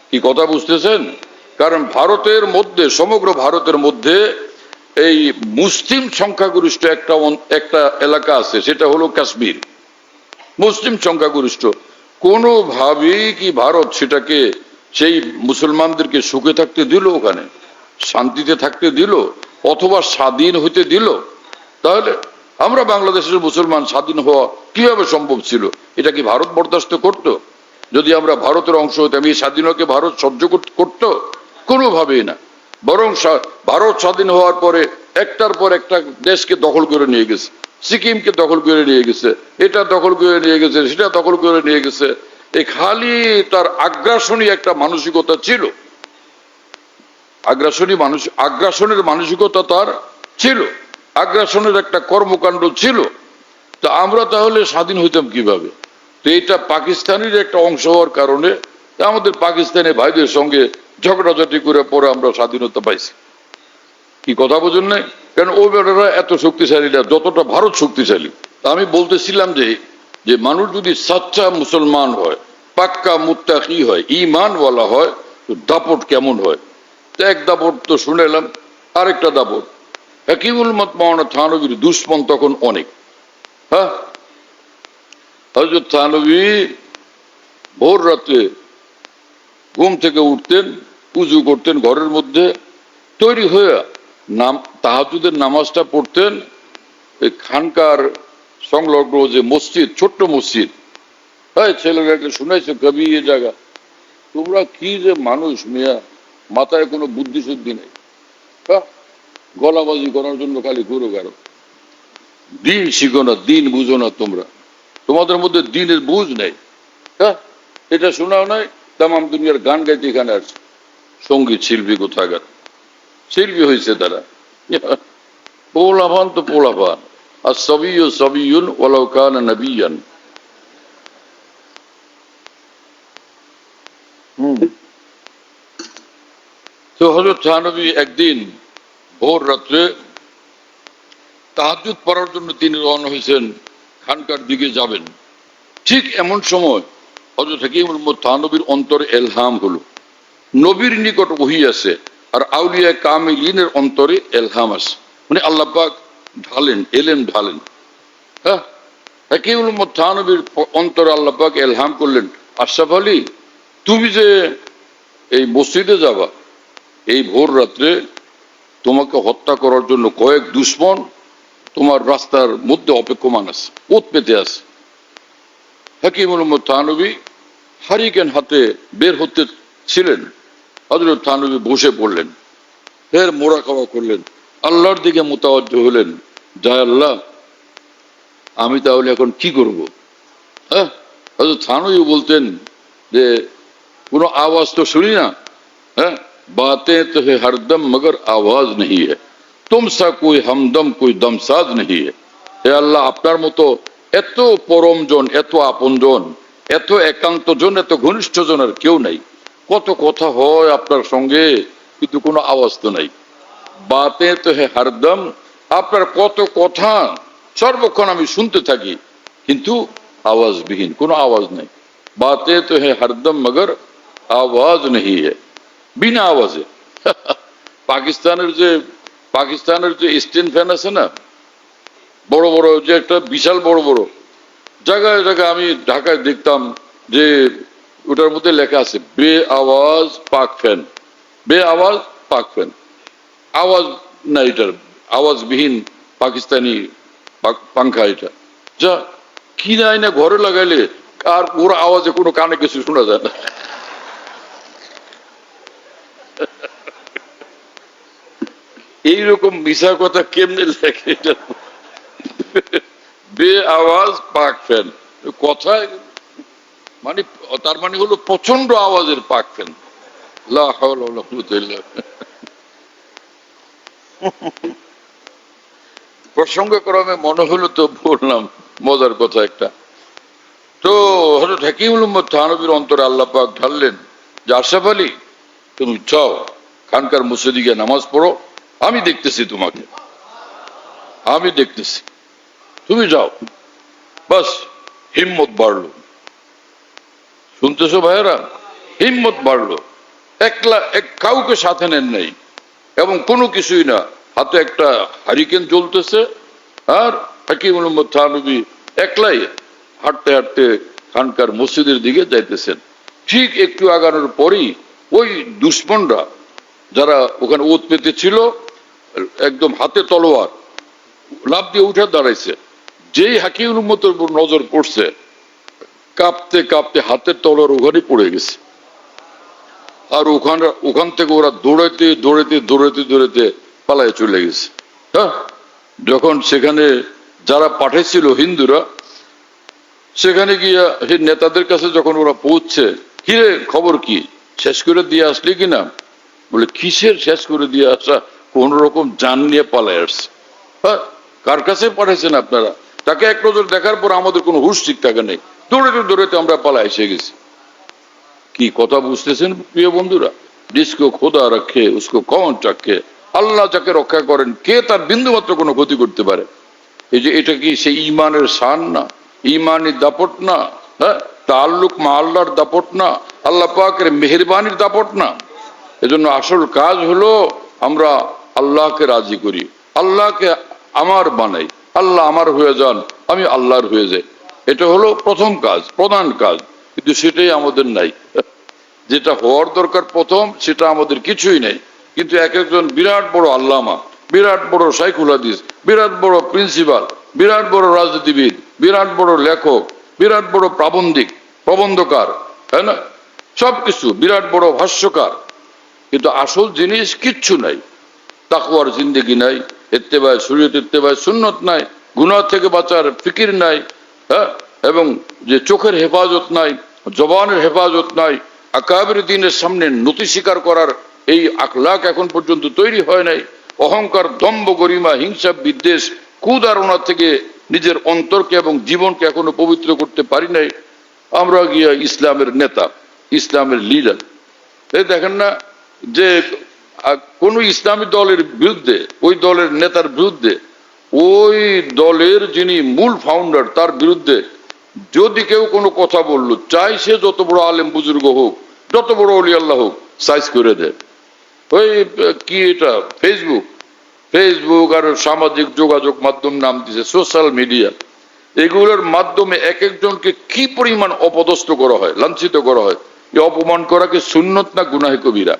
কি কথা বুঝতেছেন? কারণ ভারতের মধ্যে, সমগ্র ভারতের মধ্যে এই মুসলিম সংখ্যাগরিষ্ঠ একটা এলাকা আছে, সেটা হলো কাশ্মীর। মুসলিম সংখ্যাগরিষ্ঠ, কোনোভাবেই কি ভারত সেটাকে সেই মুসলমানদেরকে সুখে থাকতে দিল, ওখানে শান্তিতে থাকতে দিল, অথবা স্বাধীন হইতে দিল? তাহলে আমরা বাংলাদেশের মুসলমান স্বাধীন হওয়া কিভাবে সম্ভব ছিল? এটা কি ভারত বরদাস্ত করত? যদি আমরা ভারতের অংশ হতাম, এই স্বাধীনতাকে ভারত সহ্য করত? কোনোভাবেই না। বরং ভারত স্বাধীন হওয়ার পরে একটার পর একটা দেশকে দখল করে নিয়ে গেছে। সিকিমকে দখল করে নিয়ে গেছে, এটা দখল করে নিয়ে গেছে, সেটা দখল করে নিয়ে গেছে। এই খালি তার আগ্রাসনী একটা মানসিকতা ছিল, আগ্রাসনের মানসিকতা তার ছিল, আগ্রাসনের একটা কর্মকাণ্ড ছিল। তা আমরা তাহলে স্বাধীন হইতাম কিভাবে? তো এটা পাকিস্তানের একটা অংশ হওয়ার কারণে আমাদের পাকিস্তানি ভাইদের সঙ্গে ঝগড়াঝাটি করে পরে আমরা স্বাধীনতা পাইছি। কি কথা বোঝেন নাই? কারণ ও বেটারা এত শক্তিশালী না যতটা ভারত শক্তিশালী। তা আমি বলতেছিলাম যে মানুষ যদি সাচ্চা মুসলমান হয়, পাক্কা মুত্তাকি হয়, ঈমানওয়ালা হয়, তো দাপট কেমন হয়? এক দাপট তো শুনেলাম, আরেকটা দাপট, হাকিমুল উম্মত মাওলানা থানভীর দুশ্মন তখন অনেক। হ্যাঁ, হযরত থানভী ভোর রাতে ঘুম থেকে উঠতেন, উজু করতেন ঘরের মধ্যে, তৈরি হয়ে তাহাজ্জুদের নামাজটা পড়তেন। এই খানকার সংলগ্ন যে মসজিদ, ছোট্ট মসজিদ, হ্যাঁ, ছেলেটাকে শুনাইছো কবি এ জায়গা? তোমরা কি যে মানুষ মিয়া, মাথায় কোনো বুদ্ধি শুদ্ধি নেই, হ্যাঁ, গলাবাজি করার জন্য খালি ঘুরো গারো, দিন শিখো না, দিন বুঝো না, তোমাদের মধ্যে দিনের বুঝ নেই। হ্যাঁ, এটা শোনাও নাই? তামাম দুনিয়ার গান গাইতে এখানে আসছে, সঙ্গীত শিল্পী কোথাকার, শিল্পী হয়েছে তারা। পোলাপান তো পোলাপান, আর সবিউন ওয়ালাউ কানা নবিয়ান। তো হযরত থানভী একদিন ভোর রাত্রে তাহাজ্জুদ পড়ার জন্য তিনি রওনা হয়েছেন, খানকার দিকে যাবেন। ঠিক এমন সময় হযরত হাকিমুল উম্মত থানভীর অন্তরে এলহাম হলো। নবীর নিকট ওহী আছে, আর আউলিয়া কামিলিনের অন্তরে এলহাম আছে, মানে আল্লাহ পাক ঢালেন, এলেম ঢালেন। হ্যাঁ, হাকিমুল উম্মত থানভীর অন্তরে আল্লাহ পাক এলহাম করলেন, আশরাফ আলী, তুমি যে এই মসজিদে যাবা, এই ভোর রাত্রে তোমাকে হত্যা করার জন্য কয়েক দুশ্মন তোমার রাস্তার মধ্যে অপেক্ষমান আছে, ওত পেতে আছে। হাকিমুল উম্মত থানভী হারিকেন হাতে বের হতে ছিলেন, হযরত থানভী বসে পড়লেন, ফের মোরাকাবা করলেন, আল্লাহর দিকে মুতাওয়াজ্জ হলেন, যায় আল্লাহ, আমি তাহলে এখন কি করব? হ্যাঁ, হযরত থানভী বলতেন যে কোনো আওয়াজ তো শুনি না, হ্যাঁ, बातें तो है हरदम मगर आवाज नहीं है, तुम सा कोई हमदम कोई दमसाज नहीं है। হে আল্লাহ, আপনার মতো এত পরমজন, এত আপনজন, এত একান্তজন, এত ঘনিষ্ঠ জনের কেউ নাই। কত কথা হয় আপনার সঙ্গে, কিন্তু কোনো আওয়াজ তো নাই। বাতে তো হে হরদম, আপনার কত কথা সর্বক্ষণ আমি শুনতে থাকি, কিন্তু আওয়াজবিহীন, কোনো আওয়াজ নাই। বাতে তো হে হরদম মগর আওয়াজ নেই হে, বিনা আওয়াজে। পাকিস্তানের যে স্ট্যান্ড ফ্যান আছে না, বড় বড়, যে একটা বিশাল বড় বড়, জায়গায় জায়গায় আমি ঢাকায় দেখতাম যে ওটার মধ্যে লেখা আছে বে আওয়াজ পাক ফ্যান, বে আওয়াজ পাক ফ্যান। আওয়াজ না, এটার আওয়াজবিহীন পাকিস্তানি পাংখা। এটা যা কিনে আইনা ঘরে লাগাইলে আর ওর আওয়াজে কোনো কানে কিছু শোনা যায় না। এইরকম মিশা কথা কেমনে লেখে? এটা বে আওয়াজ পাক ফ্যান, কথায় মানে তার মানে হলো প্রচন্ড আওয়াজের পাক ফ্যান। লা হাওলা ওয়ালা কুওয়াতা ইল্লা বিল্লাহ। প্রসঙ্গক্রমে মনে হলো তো বললাম মজার কথা একটা। তো হযরত হাকিমুল উম্মত থানভীর অন্তরে আল্লাহ পাক ঢাললেন যে আশরাফ আলী, তুমি যাও খানকার মসজিদে গিয়ে নামাজ পড়ো, আমি দেখতেছি তোমাকে, আমি দেখতেছি, তুমি যাও। বাস হিম্মত বাড়লো, শুনতেছো ভাইয়েরা, হিম্মত বাড়লো। একলা কাউকে সাথে নেন নাই, এবং কোনো কিছুই না, হাতে একটা হারিকেন জ্বলতেছে, আর হাকিমুল উম্মত থানভী একলাই হাঁটতে হাঁটতে খানকার মসজিদের দিকে যাইতেছেন। ঠিক একটু আগানোর পরেই ওই দুশ্মনরা যারা ওখানে ওত পেতে ছিল একদম হাতে তলোয়ার লাফ দিয়ে উঠে দাঁড়াইছে। যেই হাকিমুল উম্মতের উপর নজর পড়ছে, কাঁপতে কাঁপতে হাতের তলোয়ার ওখানে পড়ে গেছে। আর ওখান থেকে ওরা দৌড়াইতে দৌড়াইতে দৌড়াইতে দৌড়াইতে পালায় চলে গেছে। হ্যাঁ, যখন সেখানে যারা পাঠাইছিল হিন্দুরা, সেখানে গিয়া সেই নেতাদের কাছে যখন ওরা পৌঁছছে, কিরে খবর কি, শেষ করে দিয়ে আসলি কিনা? বলে কিসের শেষ করে দিয়ে আসা, কোন রকম জান নিয়ে পালায় আসছে। হ্যাঁ, কার কাছে পাঠাইছেন আপনারা? তাকে এক নজর দেখার পর আমাদের কোনো হুঁশ ঠিক থাকে নেই, দৌড়াতে দৌড়াতে আমরা পালায় এসে গেছি। কি কথা বুঝতেছেন প্রিয় বন্ধুরা? जिसको খোদা রাখে উসকো কौन চাকে, আল্লাহ যাকে রক্ষা করেন কে তার বিন্দু মাত্র কোনো ক্ষতি করতে পারে? এই যে এটা কি সেই ইমানের শান না, ইমানি দাপট না? হ্যাঁ, তাল্লুক মা আল্লাহর দাপট না, আল্লাহ পাকের মেহেরবানির দাপট না? এজন্য আসল কাজ হলো আমরা আল্লাহকে রাজি করি, আল্লাহকে আমার বানাই, আল্লাহ আমার হয়ে যান, আমি আল্লাহর হয়ে যাই। এটা হলো প্রথম কাজ, প্রধান কাজ। কিন্তু সেটাই আমাদের নাই। যেটা হওয়ার দরকার প্রথম, সেটা আমাদের কিছুই নেই। কিন্তু এক একজন বিরাট বড় আল্লামা, বিরাট বড় শাইখুল হাদিস, বিরাট বড় প্রিন্সিপাল, বিরাট বড় রাজনীতিবিদ, বিরাট বড় লেখক, বিরাট বড় প্রাবন্ধিক, প্রবন্ধকার, তাই না? সবকিছু বিরাট বড় ভাষ্যকার, কিন্তু আসল জিনিস কিচ্ছু নাই। তাকওয়ার জিন্দেগি নাই, ইত্তেবায়ে শরীয়ত, ইত্তেবায়ে সুন্নত নাই, গুনাহ থেকে বাঁচার ফিকির নাই, হ্যাঁ, এবং যে চোখের হেফাজত নাই, জবানের হেফাজত নাই, আকাবির দ্বীনের সামনে নতি স্বীকার করার এই আখলাক এখন পর্যন্ত তৈরি হয় নাই। অহংকার, দম্ভ, গরিমা, হিংসা, বিদ্বেষ, কুধারণা থেকে নিজের অন্তরকে এবং জীবনকে এখনো পবিত্র করতে পারি নাই। আমরা গিয়া ইসলামের নেতা, ইসলামের লিডার, এই দেখেন না যে কোন ইসলামী দলের বিরুদ্ধে, ওই দলের নেতার বিরুদ্ধে, ওই দলের যিনি মূল ফাউন্ডার তার বিরুদ্ধে যদি কেউ কোনো কথা বললো, চাই সে যত বড় আলেম বুজুর্গ হোক, যত বড় ওলি আল্লাহ হোক, সাইজ করে দেয়। ওই কি এটা ফেসবুক, ফেসবুক আর সামাজিক যোগাযোগ মাধ্যম নাম দিছে সোশ্যাল মিডিয়া, এগুলোর মাধ্যমে এক একজনকে কি পরিমাণ অপদস্থ করা হয়, লাঞ্ছিত করা হয়। এই অপমান করাকে সুন্নত না গুনাহে কবিরা?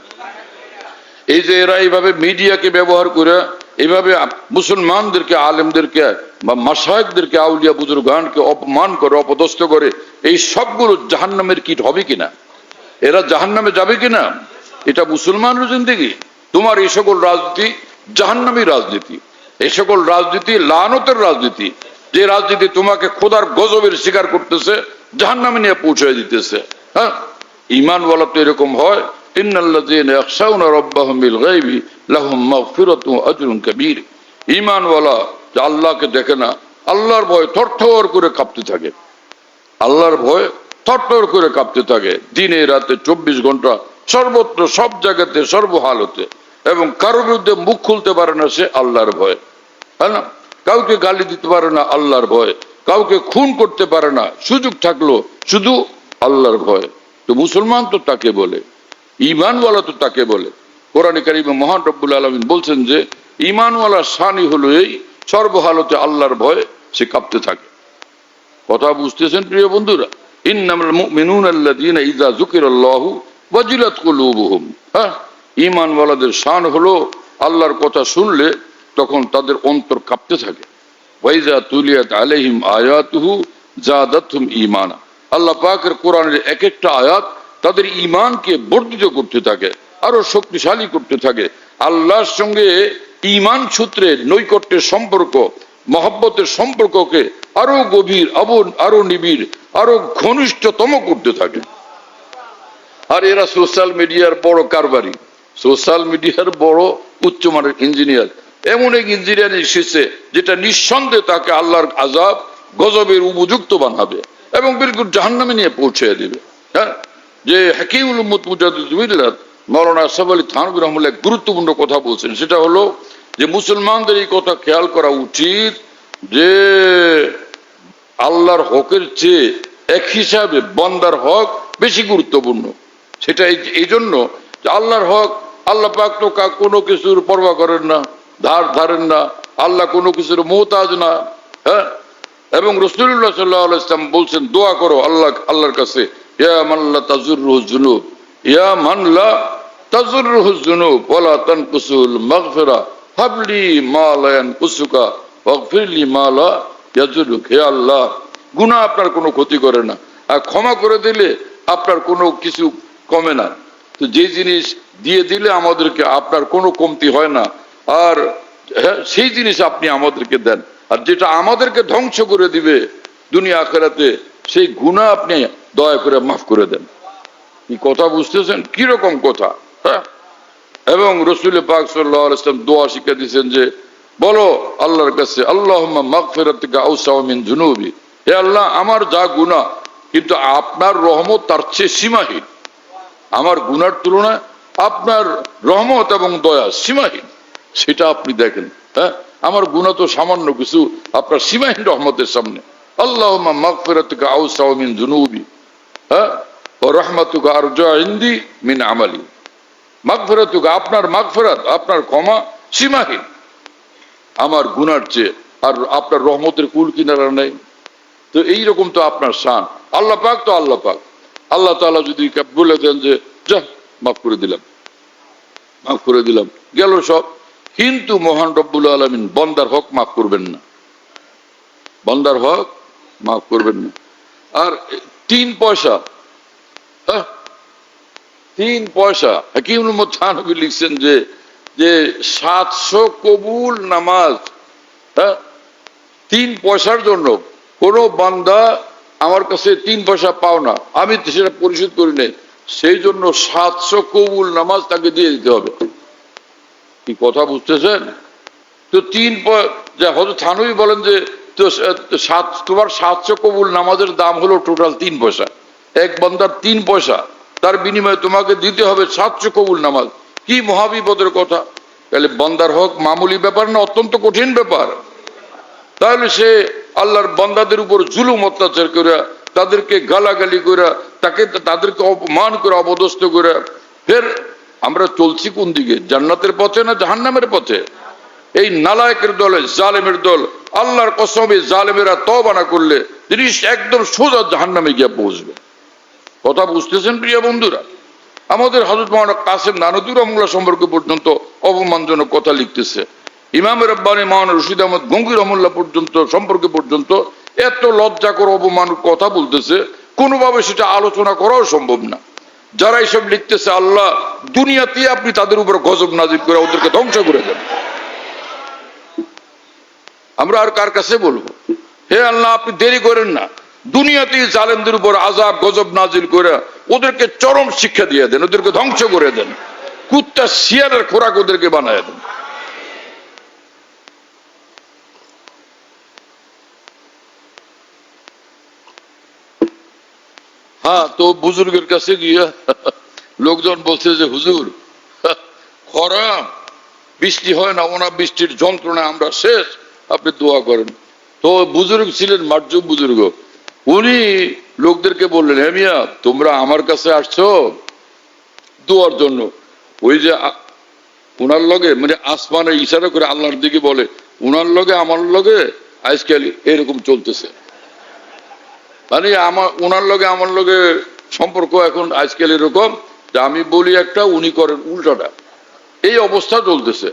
এই যে এরা এইভাবে মিডিয়াকে ব্যবহার করে এইভাবে মুসলমানদেরকে, আলেমদেরকে বা মাশায়েখদেরকে, আউলিয়া বুজুর্গানকে অপমান করে, অপদস্থ করে, এই সবগুলো জাহান্নামের কীট হবে কিনা? এরা জাহান্নামে যাবে কিনা? এটা মুসলমানের জিন্দেগি? তোমার এই সকল রাজনীতি জাহান্নামী রাজনীতি, এই সকল রাজনীতি লানতের রাজনীতি, যে রাজনীতি তোমাকে খোদার গজবের শিকার করতেছে, জাহান্নামে নিয়ে পৌঁছে দিতেছে। হ্যাঁ, ঈমানওয়ালা তো এরকম হয়, ইন্নাল্লাযীনা ইয়াখশাউনা রাব্বাহুম বিল গায়বি লাহুম মাগফিরাতুন ওয়া আজরুন কাবীর। ঈমানওয়ালা যে আল্লাহকে দেখে না, আল্লাহর ভয় থরথর করে কাঁপতে থাকে, আল্লাহর ভয় থরথর করে কাঁপতে থাকে, দিনে রাতে 24 ঘন্টা, সর্বত্র, সব জায়গাতে, সর্বহালতে, এবং কারোর বিরুদ্ধে মুখ খুলতে পারে না সে আল্লাহর ভয়, তাই না? কাউকে গালি দিতে পারে না আল্লাহর ভয়, কাউকে খুন করতে পারে না সুযোগ থাকলো, শুধু আল্লাহর ভয়। তো মুসলমান তো তাকে বলে, ঈমানওয়ালা তো তাকে বলে। কোরআনে কারিমে মহান রব্বুল আলামিন বলছেন যে ঈমানওয়ালার শানই হলো এই, সর্বহালতে আল্লাহর ভয় সে কাঁপতে থাকে। কথা বুঝতেছেন প্রিয় বন্ধুরা? ইন্নামাল মুমিনুনা আল্লাযীনা ইযা যুকিরাল্লাহু ওয়াজিলাত কুলুবুহুম। হ্যাঁ, ঈমানওয়ালাদের শান হলো আল্লাহর কথা শুনলে তখন তাদের অন্তর কাঁপতে থাকে। ওয়াইজা তুলিয়াত আলাইহিম আয়াতুহু জাদাতহুম ঈমানা। আল্লাহ পাকের কোরআনের এক একটা আয়াত তাদের ঈমানকে বর্ধিত করতে থাকে, আরো শক্তিশালী করতে থাকে। আল্লাহর সঙ্গে ঈমান সূত্রে নৈকট্যের সম্পর্ক, মহব্বতের সম্পর্ককে আরো গভীর, আরো নিবিড়, আরো ঘনিষ্ঠতম করতে থাকে। আর এরা সোশ্যাল মিডিয়ার বড় কারবারি, সোশ্যাল মিডিয়ার বড় উচ্চমানের ইঞ্জিনিয়ার। এমন এক ইঞ্জিনিয়ারিং শিখছে যেটা নিঃসন্দেহে তাকে আল্লাহর আযাব, গজবের উপযুক্ত বানাবে এবং বিলকুল জাহান্নামে নিয়ে পৌঁছে দেবে। হ্যাঁ, যে হাকিমুল উম্মত মুজাদ্দিদ মিল্লাত মাওলানা আশরাফ আলী থানভী রাহমাতুল্লাহ এক গুরুত্বপূর্ণ কথা বলছেন, সেটা হলো যে মুসলমানদের এই কথা খেয়াল করা উচিত যে আল্লাহর হকের চেয়ে এক হিসাবে বান্দার হক বেশি গুরুত্বপূর্ণ। সেটা এই জন্য যে আল্লাহর হক, আল্লাহ পাক তো কোনো কিছুর পরোয়া করেন না, ধার ধারেন না, আল্লাহ কোনো কিছুর মুহতাজ না। হ্যাঁ, এবং রাসূলুল্লাহ সাল্লাল্লাহু আলাইহি ওয়াসাল্লাম বলছেন দোয়া করো আল্লাহর কাছে, ইয়া মান লা তাজুররুহু যুনুব, ইয়া মান লা তাজুররুহু যুনুব ওয়া লা তানকুসুল মাগফিরা হাবলি মা লা ইয়ানকুসুকা ওয়াগফিরলি মা লা ইয়াজুরুক। হে আল্লাহ, গুনাহ আপনার কোনো ক্ষতি করে না, আর ক্ষমা করে দিলে আপনার কোনো কিছু কমে না। তো যে জিনিস দিয়ে দিলে আমাদেরকে আপনার কোনো কমতি হয় না, আর সেই জিনিস আপনি আমাদেরকে দেন। আর যেটা আমাদেরকে ধ্বংস করে দিবে দুনিয়া আখিরাতে, সেই গুনাহ আপনি দয়া করে মাফ করে দেন। কি কথা বুঝতেছেন? কিরকম কথা? হ্যাঁ। এবং রাসূল পাক সাল্লাল্লাহু আলাইহি ওয়াসাল্লাম দোয়া শিক্ষা দিয়েছেন যে বলো আল্লাহর কাছে, আল্লাহুম্মা মাগফিরাতুকা আওসাউ মিন যুনুবি, হে আল্লাহ আমার যা গুনাহ, কিন্তু আপনার রহমত তার চেয়ে সীমাহীন। আমার গুনার তুলনায় আপনার রহমত এবং দয়া সীমাহীন, সেটা আপনি দেখেন। হ্যাঁ, আমার গুনাহ তো সামান্য কিছু আপনার সীমাহীন রহমতের সামনে। আল্লাহুম্মা মাগফিরাতুকা আওসাউ মিন যুনুবি, হ্যাঁ, ওয়া রাহমাতুকা আরজা ইনদি মিন আমালি। মাগফিরাতুকা, আপনার মাগফিরাত, আপনার ক্ষমা সীমাহীন আমার গুনার চেয়ে, আর আপনার রহমতের কুল কিনারা নেই। তো এইরকম তো আপনার শান। আল্লাহ পাক তো আল্লাহ পাক, আল্লাহ তাআলা যদি বলে দেন যে যা মাফ করে দিলাম, মাফ করে দিলাম, গেল সব। কিন্তু মহান রব্বুল আলামিন বান্দার হক মাফ করবেন না, বান্দার হক মাফ করবেন না। আর 3 পয়সা, 3 পয়সা, হাকিমুল মুতানবী লিখছেন যে 700 কবুল নামাজ, 3 পয়সার জন্য কোন বান্দা আমার কাছে 3 পয়সা পাও না, আমি সেটা পরিশোধ করি নাই, সেই জন্য 700 কবুল নামাজ তাকে দিয়ে দিতে হবে। কি কথা বুঝতেছেন? তো 3 যা হযরত থানভী বলেন যে তোমার 700 কবুল নামাজের দাম হলো টোটাল 3 পয়সা। এক বান্দার 3 পয়সা, তার বিনিময়ে তোমাকে দিতে হবে 700 কবুল নামাজ। কি মহাবিপদের কথা! তাহলে বান্দার হক মামুলি ব্যাপার না, অত্যন্ত কঠিন ব্যাপার। তাহলে সে আল্লাহর বান্দাদের উপর জুলুম অত্যাচার করে, তাদেরকে গালাগালি করে, তাদেরকে অপমান করে, অপদস্থ করে, ফের আমরা চলছি কোন দিকে? জান্নাতের পথে না জাহান্নামের পথে? এই নালায়েকের দলে, জালেমের দল, আল্লাহর কসমে জালেমেরা তওবা না করলে জিনিস একদম সোজা জাহান্নামে গিয়ে পৌঁছবে। কথা বুঝতেছেন প্রিয় বন্ধুরা? আমাদের হযরত মাওলানা কাসেম নানুতুর রহমাতুল্লাহ সম্পর্কে পর্যন্ত অপমানজনক কথা লিখতেছে। ইমাম রব্বানী মাওলানা রশিদ আহমদ গঙ্গি রহমাতুল্লাহ পর্যন্ত সম্পর্কে পর্যন্ত এত লজ্জাকর অপমান কথা বলতেছে, কোনোভাবে সেটা আলোচনা করাও সম্ভব না। যারা এইসব লিখতেছে, আল্লাহ দুনিয়াতে আপনি তাদের উপর গজব নাজিল করে ওদেরকে ধ্বংস করে দেন। আমরা আর কার কাছে বলবো? হে আল্লাহ, আপনি দেরি করেন না, দুনিয়াতেই জালেমদের উপর আযাব গজব নাজিল করে ওদেরকে চরম শিক্ষা দিয়ে দেন, ওদেরকে ধ্বংস করে দেন, কুত্তা শিয়ালের খোরাক ওদেরকে বানায় দেন। হ্যাঁ, তো বুজুর্গের কাছে গিয়া লোকজন বলছে যে হুজুর খরা, বৃষ্টি হয় না, ওনা বৃষ্টির যন্ত্রণা আমরা শেষ, আপনি দোয়া করেন। তো বুজুর্গ ছিলেন, মার্জুম বুজুর্গ, উনি লোকদেরকে বললেন, হে মিয়া, তোমরা আমার কাছে আসছো দোয়ার জন্য। ওই যে উনার লগে, মানে আসমানে ইশারা করে আল্লাহর দিকে বলে, উনার লগে আমার লগে আজকাল এরকম চলতেছে, মানে উনার লগে আমার লগে সম্পর্ক এখন আজকাল এরকম যে আমি বলি একটা, উনি করেন উল্টাটা, এই অবস্থা চলতেছে।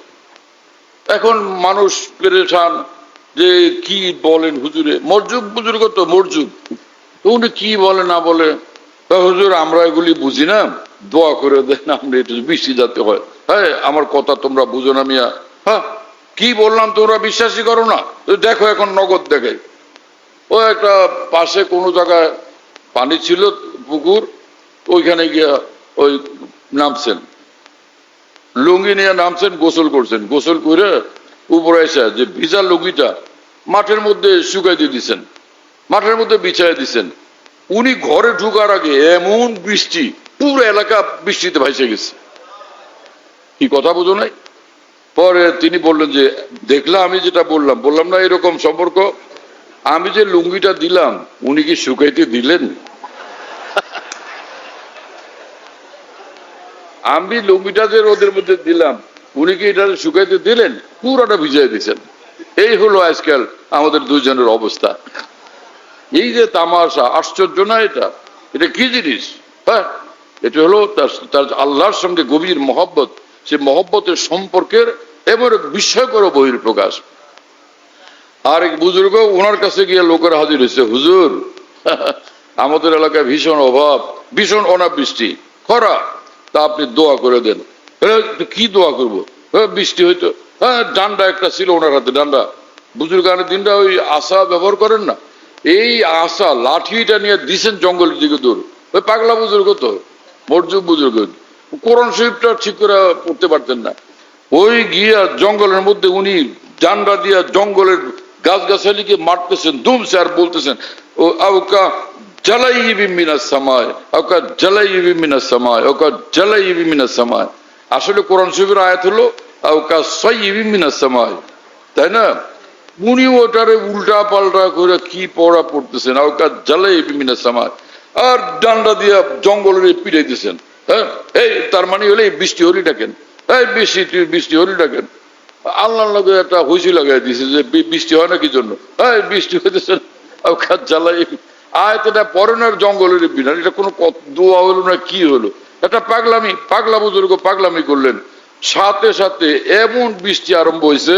এখন মানুষ পেরেশান যে কি বলেন হুজুরে, মরজুব বুজুর্গ তো মরজুব, তো উনি কি বলে না বলে, হুজুর আমরা এগুলি বুঝি না, দোয়া করে দেন, আমরা একটু বৃষ্টি যাতে হয়। হ্যাঁ, আমার কথা তোমরা বুঝো না মিয়া। হ্যাঁ, কি বললাম তোমরা বিশ্বাসই করো না? দেখো এখন নগদ দেখে। ও একটা পাশে কোনো জায়গায় পানি ছিল, পুকুর, ওইখানে গিয়া ওই নামছেন, লুঙ্গি নিয়ে নামছেন, গোসল করছেন, গোসল করে উপরে এসে যে ভিজা লুঙ্গিটা মাঠের মধ্যে শুকাই দিয়ে দিচ্ছেন, মাঠের মধ্যে বিছাই দিচ্ছেন। উনি ঘরে ঢুকার আগে এমন বৃষ্টি, পুরো এলাকা বৃষ্টিতে ভাসে গেছে। কি কথা বোঝো নাই? পরে তিনি বললেন যে দেখলাম, আমি যেটা বললাম না এরকম সম্পর্ক, আমি যে লুঙ্গিটা দিলাম উনি কি শুকাইতে দিলেন? আমি লুঙ্গিটা যে রোদের মধ্যে দিলাম উনি কি এটা শুকাইতে দিলেন? পুরোটা ভিজাই দিয়েছেন। এই হলো আজকাল আমাদের দুইজনের অবস্থা। এই যে তামাশা, আশ্চর্য না এটা? এটা কি জিনিস? হ্যাঁ, এটা হলো তার আল্লাহর সঙ্গে গভীর মহব্বত, সে মহব্বতের সম্পর্কের এবার বিস্ময়কর বহিঃপ্রকাশ। আর এক বুজুর্গ, ওনার কাছে গিয়ে লোকের হাজির হয়েছে, হুজুর আমাদের এলাকায় ভীষণ অভাব, ভীষণ অনাবৃষ্টি, খরা, তা আপনি দোয়া করে দেন। কি দোয়া করবো? বৃষ্টি হইতো। হ্যাঁ, ডান্ডা একটা ছিল ওনার হাতে, ডান্ডা। বুজুর্গানের দিনটা ওই আসা ব্যবহার করেন না, এই আসা লাঠিটা নিয়ে দিছেন জঙ্গলের দিকে দূর। ওই পাগলা বুজুর্গ তো, মরজুব বুজুর্গ, কোরআন শরীফটা ঠিক করে পড়তে পারতেন না। ওই গিয়া জঙ্গলের মধ্যে উনি ডান্ডা দিয়া জঙ্গলের গাছগাছালিকে মারতেছেন, দুমছে, আর বলতেছেন ও আউকা জালাইবি মিনাস সামায়, আউকা জালাইবি মিনাস সামায়, আউকা জালাইবি মিনাস সামায়। আসলে কোরআন শরীফের আয়াত হলো আউকা সাইয়িবি মিনাস সামায়, তাই না? উনি ওটারে উল্টা পাল্টা করে কি পড়া পড়তেছেন, আউকা জালাইবি মিনাস সামায়, আর ডান্ডা দিয়া জঙ্গলের পিড়াই দিচ্ছেন। হ্যাঁ, এই তার মানে হলে বৃষ্টি হলি ডাকেন, এই বৃষ্টি হলি ডাকেন। আল্লাহ লাগে একটা হুইসি লাগাই দিছে যে বৃষ্টি হয় না কি জন্য, এই বৃষ্টি হইতেছে জ্বালাই। আয়তটা পরেনার জঙ্গলের বিধান, এটা কোনো দোয়া হলো না, কি হলো? একটা পাগলামি, পাগলা বুজুর্গ পাগলামি করলেন, সাথে সাথে এমন বৃষ্টি আরম্ভ হয়েছে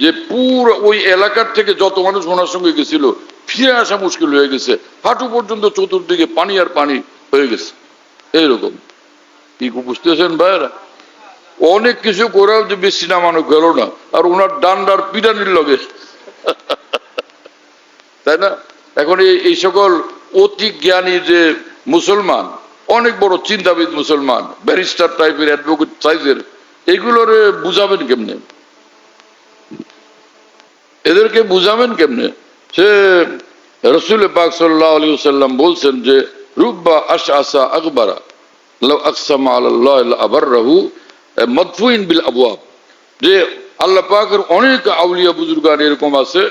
যে পুরো ওই এলাকার থেকে যত মানুষ ওনার সঙ্গে গেছিল ফিরে আসা মুশকিল হয়ে গেছে। হাঁটু পর্যন্ত চতুর্দিকে পানি আর পানি হয়ে গেছে। এইরকম কি বুঝতেছেন ভাইরা? অনেক কিছু করেও যে বেশি নামানো গেল না, আর ওনার ডান্ডার পিটানির লগে, তাই না? এখন এই সকল অতি জ্ঞানী যে মুসলমান, অনেক বড় চিন্তাবিদ মুসলমান, ব্যারিস্টার টাইপের, অ্যাডভোকেট সাইজের, এগুলোরে বুঝাবেন কেমনে? এদেরকে বুঝাবেন কেমনে? সে রসুল পাক সাল্লাল্লাহু আলাইহি ওয়াসাল্লাম বলছেন যে রুব্বা আশআসা আকবারা লাউ আকসামা আলাল্লাহি লাআবাররাহু মাদফুইন বিল আবওয়াব, যে আল্লাহ পাকের অনেক আউলিয়া বুজুর্গান এরকম আছে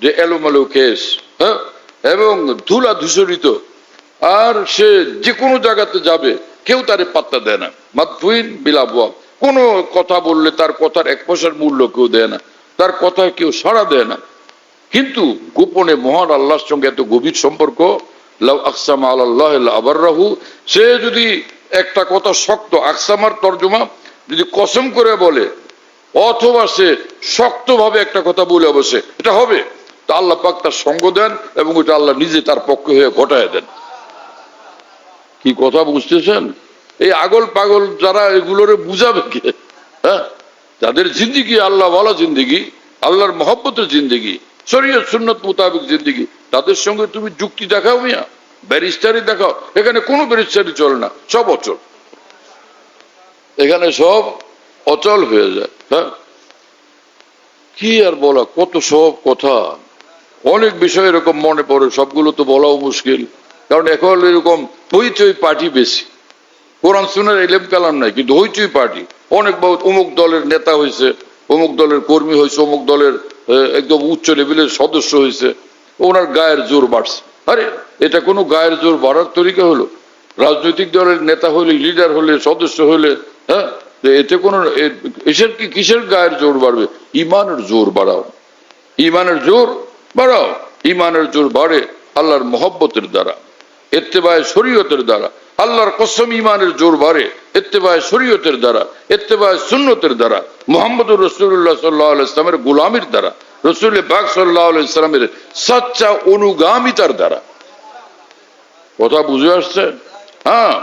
যে এলোমেলো কেশ, হ্যাঁ, এবং ধুলা ধূসরিত, আর সে যে কোনো জায়গাতে যাবে কেউ তারে পাত্তা দেয় না। মাদফুইন বিল আবওয়াব, কোনো কথা বললে তার কথার এক পয়সার মূল্য কেউ দেয় না, তার কথায় কেউ সাড়া দেয় না। কিন্তু গোপনে মহান আল্লাহর সঙ্গে এত গভীর সম্পর্ক, লাউ আকসামা আলাল্লাহি লাআবাররাহু, সে যদি একটা কথা শক্ত, আকসামার তর্জমা যদি কসম করে বলে, অথবা সে শক্তভাবে একটা কথা বলে বসে, এটা হবে, তা আল্লাহ পাক তার সঙ্গ দেন এবং ওটা আল্লাহ নিজে তার পক্ষে হয়ে ঘটায় দেন। কি কথা বুঝতেছেন? এই আগল পাগল যারা, এগুলোরে বুঝাবে কে? হ্যাঁ, যাদের জিন্দিগি আল্লাহ ওয়ালা জিন্দিগি, আল্লাহর মহব্বতের জিন্দিগি, শরীয়ত সুন্নত মোতাবেক জিন্দিগি, তাদের সঙ্গে তুমি যুক্তি দেখাও মিয়া, ব্যারিস্টারি দেখাও। এখানে কোনো ব্যারিস্টারি চলে না, সব অচল, এখানে সব অচল হয়ে যায়। হ্যাঁ, কি আর বলা, কত সব কথা, অনেক বিষয় এরকম মনে পড়ে, সবগুলো তো বলাও মুশকিল, কারণ এখন এরকম হইচই পার্টি বেশি, কোরআন সুন্নাহর ইলম কালাম নাই, কিন্তু হইচই পার্টি। অনেক বহুত অমুক দলের নেতা হয়েছে, অমুক দলের কর্মী হয়েছে, অমুক দলের একদম উচ্চ লেভেলের সদস্য হয়েছে, ওনার গায়ের জোর বাড়ছে। আরে এটা কোনো গায়ের জোর বাড়ার তরিকা হলো? রাজনৈতিক দলের নেতা হলে, লিডার হলে, সদস্য হলে, হ্যাঁ, এতে কোনো এসের কি, কিসের গায়ের জোর বাড়বে? ইমানের জোর বাড়াও, ইমানের জোর বাড়াও। ইমানের জোর বাড়ে আল্লাহর মহব্বতের দ্বারা, ইত্তেবায়ে শরীয়তের দ্বারা। আল্লাহর কসম, ইমানের জোর বাড়ে ইত্তেবায়ে শরীয়তের দ্বারা, ইত্তেবায়ে সুন্নতের দ্বারা, মুহাম্মদুর রাসূলুল্লাহ সাল্লাল্লাহু আলাইহি ওয়াসাল্লামের গোলামির দ্বারা, রাসূল পাক সাল্লাল্লাহু আলাইহি ওয়াসাল্লামের সচ্চা অনুগামিতার দ্বারা। কথা বুঝে আসছে? হ্যাঁ,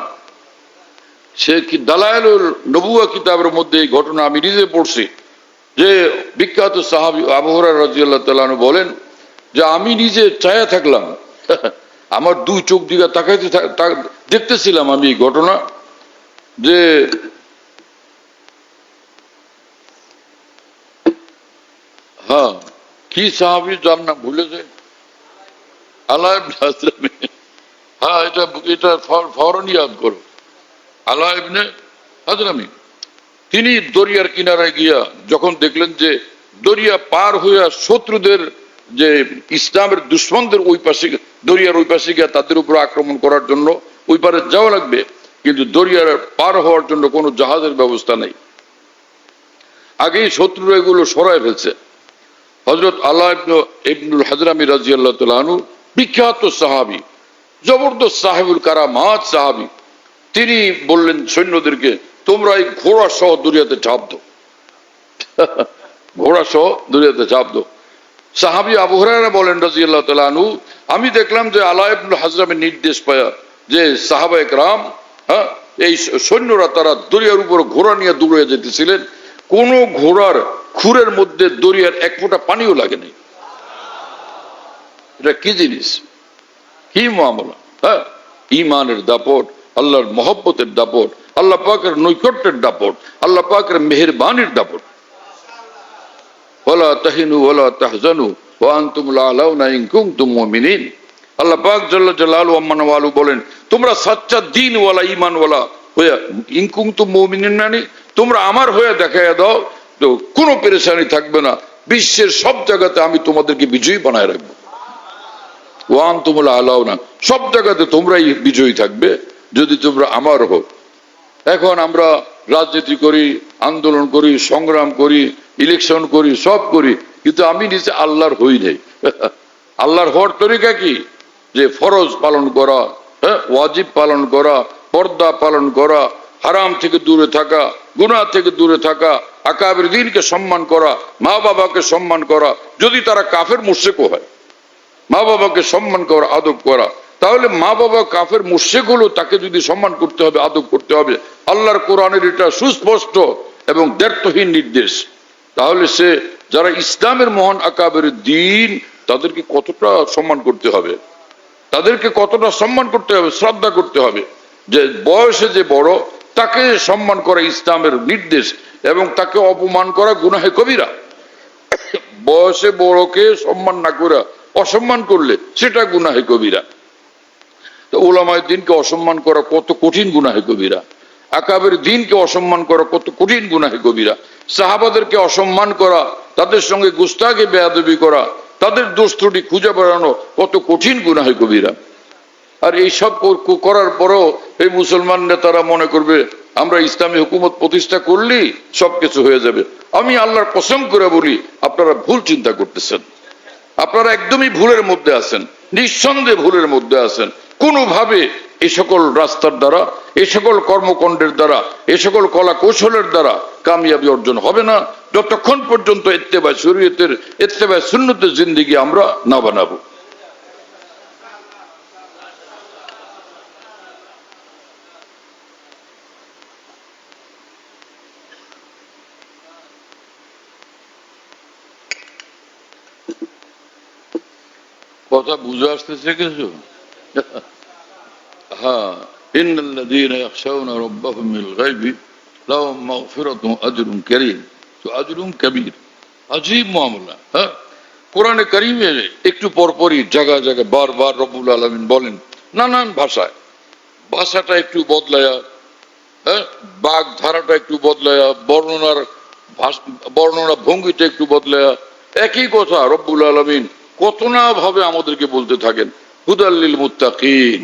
সে কি দালায়েলুল নবুওয়া কিতাবের মধ্যে এই ঘটনা আমি নিজে পড়ছি, যে বিখ্যাত সাহাবী আবু হুরায়রা রাদিয়াল্লাহু তাআলা আনহু বলেন যে আমি নিজে চায়া থাকলাম, আমার দুই চোখ দিকে তাকাইতে দেখতেছিলাম আমি এই ঘটনা, যে হ্যাঁ, কি সাহাবী যার নাম ভুলে যায়, আলা ইবনে হাজরামি। হ্যাঁ, এটা ফৌরন ইয়াদ করো, আলা ইবনে হাজরামি। তিনি দরিয়ার কিনারায় গিয়া যখন দেখলেন যে দরিয়া পার হইয়া শত্রুদের, যে ইসলামের দুশ্মনদের ওই পাশে, দরিয়ার ওই পাশে গিয়া তাদের উপর আক্রমণ করার জন্য ওই পারে যাওয়া লাগবে, কিন্তু দরিয়ার পার হওয়ার জন্য কোনো জাহাজের ব্যবস্থা নেই। আগেই শত্রুরা এগুলো সরায় ফেলছে। হযরত আলা ইবনুল হাজরামি রাদিয়াল্লাহু তাআলা আনহু বিখ্যাত সাহাবী, জবরদস্ত সাহেবুল কারামাত সাহাবী, তিনি বললেন সৈন্যদেরকে, তোমরা এই ঘোড়া সহ দুনিয়াতে ঝাঁপ দাও। ঘোড়া সহ দুনিয়াতে ঝাঁপ দাও। সাহাবী আবু হুরায়রা বলেন রাদিয়াল্লাহু তাআলা আনহু, আমি দেখলাম যে আলা ইবনুল হাজরামের নির্দেশ পায়া যে সাহাবায়ে কেরাম, এই সৈন্যরা তারা দরিয়ার উপর ঘোড়া নিয়ে দৌড়ে যেতেছিলেন, কোন ঘোড়ার খুরের মধ্যে দরিয়ার এক ফোঁটা পানিও লাগে নাই। এটা কি জিনিস, কি মামলা! ঈমানের দাপট, আল্লাহর মহব্বতের দাপট, আল্লাহ পাকের নৈকট্যের দাপট, আল্লাহ পাকের মেহেরবানির দাপট। ওয়ালা তাহিনু ওয়ালা তাহজানু ওয়া আনতুমুল আ'লাউনা ইন কুনতুম মুমিনিন। আল্লাহ পাক জাল্লা জালালুহু ওয়া মানওয়ালু বলেন, তোমরা সাচ্চা দ্বীন ওয়ালা ঈমান ওয়ালা হয়ে ইন কুনতুম মুমিনিন, মানে তোমরা আমার হয়ে দেখাইয়া দাও, তো কোনো পেরেশানি থাকবে না, বিশ্বের সব জায়গাতে আমি তোমাদেরকে বিজয়ী বানায় রাখবো। ওয়া আনতুমুল আ'লাউনা, সব জায়গাতে তোমরাই বিজয়ী থাকবে যদি তোমরা আমার হও। এখন আমরা রাজনীতি করি, আন্দোলন করি, সংগ্রাম করি, ইলেকশন করি, সব করি, কিন্তু আমি নিজে আল্লাহর হই নাই। আল্লাহর হওয়ার তরিকা কি? যে ফরজ পালন করা, ওয়াজিব পালন করা, পর্দা পালন করা, হারাম থেকে দূরে থাকা, গুনাহ থেকে দূরে থাকা, আকাবের দ্বীনকে সম্মান করা, মা বাবাকে সম্মান করা, যদি তারা কাফের মুশরিকও হয়, মা বাবাকে সম্মান করা, আদব করা। তাহলে মা বাবা কাফের মুশরিক হলো, তাকে যদি সম্মান করতে হবে, আদব করতে হবে, আল্লাহর কোরআনের এটা সুস্পষ্ট এবং দ্ব্যর্থহীন নির্দেশ। তাহলে সে যারা ইসলামের মহান আকাবের দ্বীন, তাদেরকে কতটা সম্মান করতে হবে, তাদেরকে কতটা সম্মান করতে হবে, শ্রদ্ধা করতে হবে। যে বয়সে যে বড়, তাকে সম্মান করা ইসলামের নির্দেশ, এবং তাকে অপমান করা গুনাহে কবিরা। বয়সে বড়কে সম্মান না করে অসম্মান করলে সেটা গুনাহে কবিরা। তো উলামায়ে দ্বীনকে অসম্মান করা কত কঠিন গুনাহে কবিরা, আকাবের দ্বীনকে অসম্মান করা কত কঠিন গুনাহে কবিরা, সাহাবাদেরকে অসম্মান করা, তাদের সঙ্গে গুস্তাখি বেয়াদবি করা, তাদের দোষ ত্রুটি খুঁজে বেড়ানো কত কঠিন গুনাহে কবিরা। আর এইসব করার পরও এই মুসলমান নেতারা মনে করবে আমরা ইসলামী হুকুমত প্রতিষ্ঠা করলেই সবকিছু হয়ে যাবে। আমি আল্লাহর কসম করে বলি, আপনারা ভুল চিন্তা করতেছেন, আপনারা একদমই ভুলের মধ্যে আছেন, নিঃসন্দেহে ভুলের মধ্যে আছেন। কোনোভাবে এই সকল রাস্তার দ্বারা, এই সকল কর্মকাণ্ডের দ্বারা, এই সকল কলা কৌশলের দ্বারা কামিয়াবি অর্জন হবে না, যতক্ষণ পর্যন্ত ইত্তেবা শরীয়তের, ইত্তেবা সুন্নতের জিন্দেগি আমরা না বানাবো। কথা বুঝে আসতেছে কিছু? হ্যাঁ, ইন্নাল্লাযীনা ইয়াখশাউনা রাব্বাহুম বিল গায়বি লাহুম মাগফিরাতুন ওয়া আজরুন কারীম। তো আজরুন কবীর, আজীব মামলা। হ্যাঁ, কোরআনে কারীমে একটু পরপরই জায়গায় জায়গায় বারবার রব্বুল আলামিন বলেন নানান ভাষায়, ভাষাটা একটু বদলায়া, বাক ধারাটা একটু বদলায়া, বর্ণনা ভঙ্গিটা একটু বদলায়া, একই কথা রব্বুল আলামিন কত না ভাবে আমাদেরকে বলতে থাকেন, হুদাল লিল মুত্তাকিন।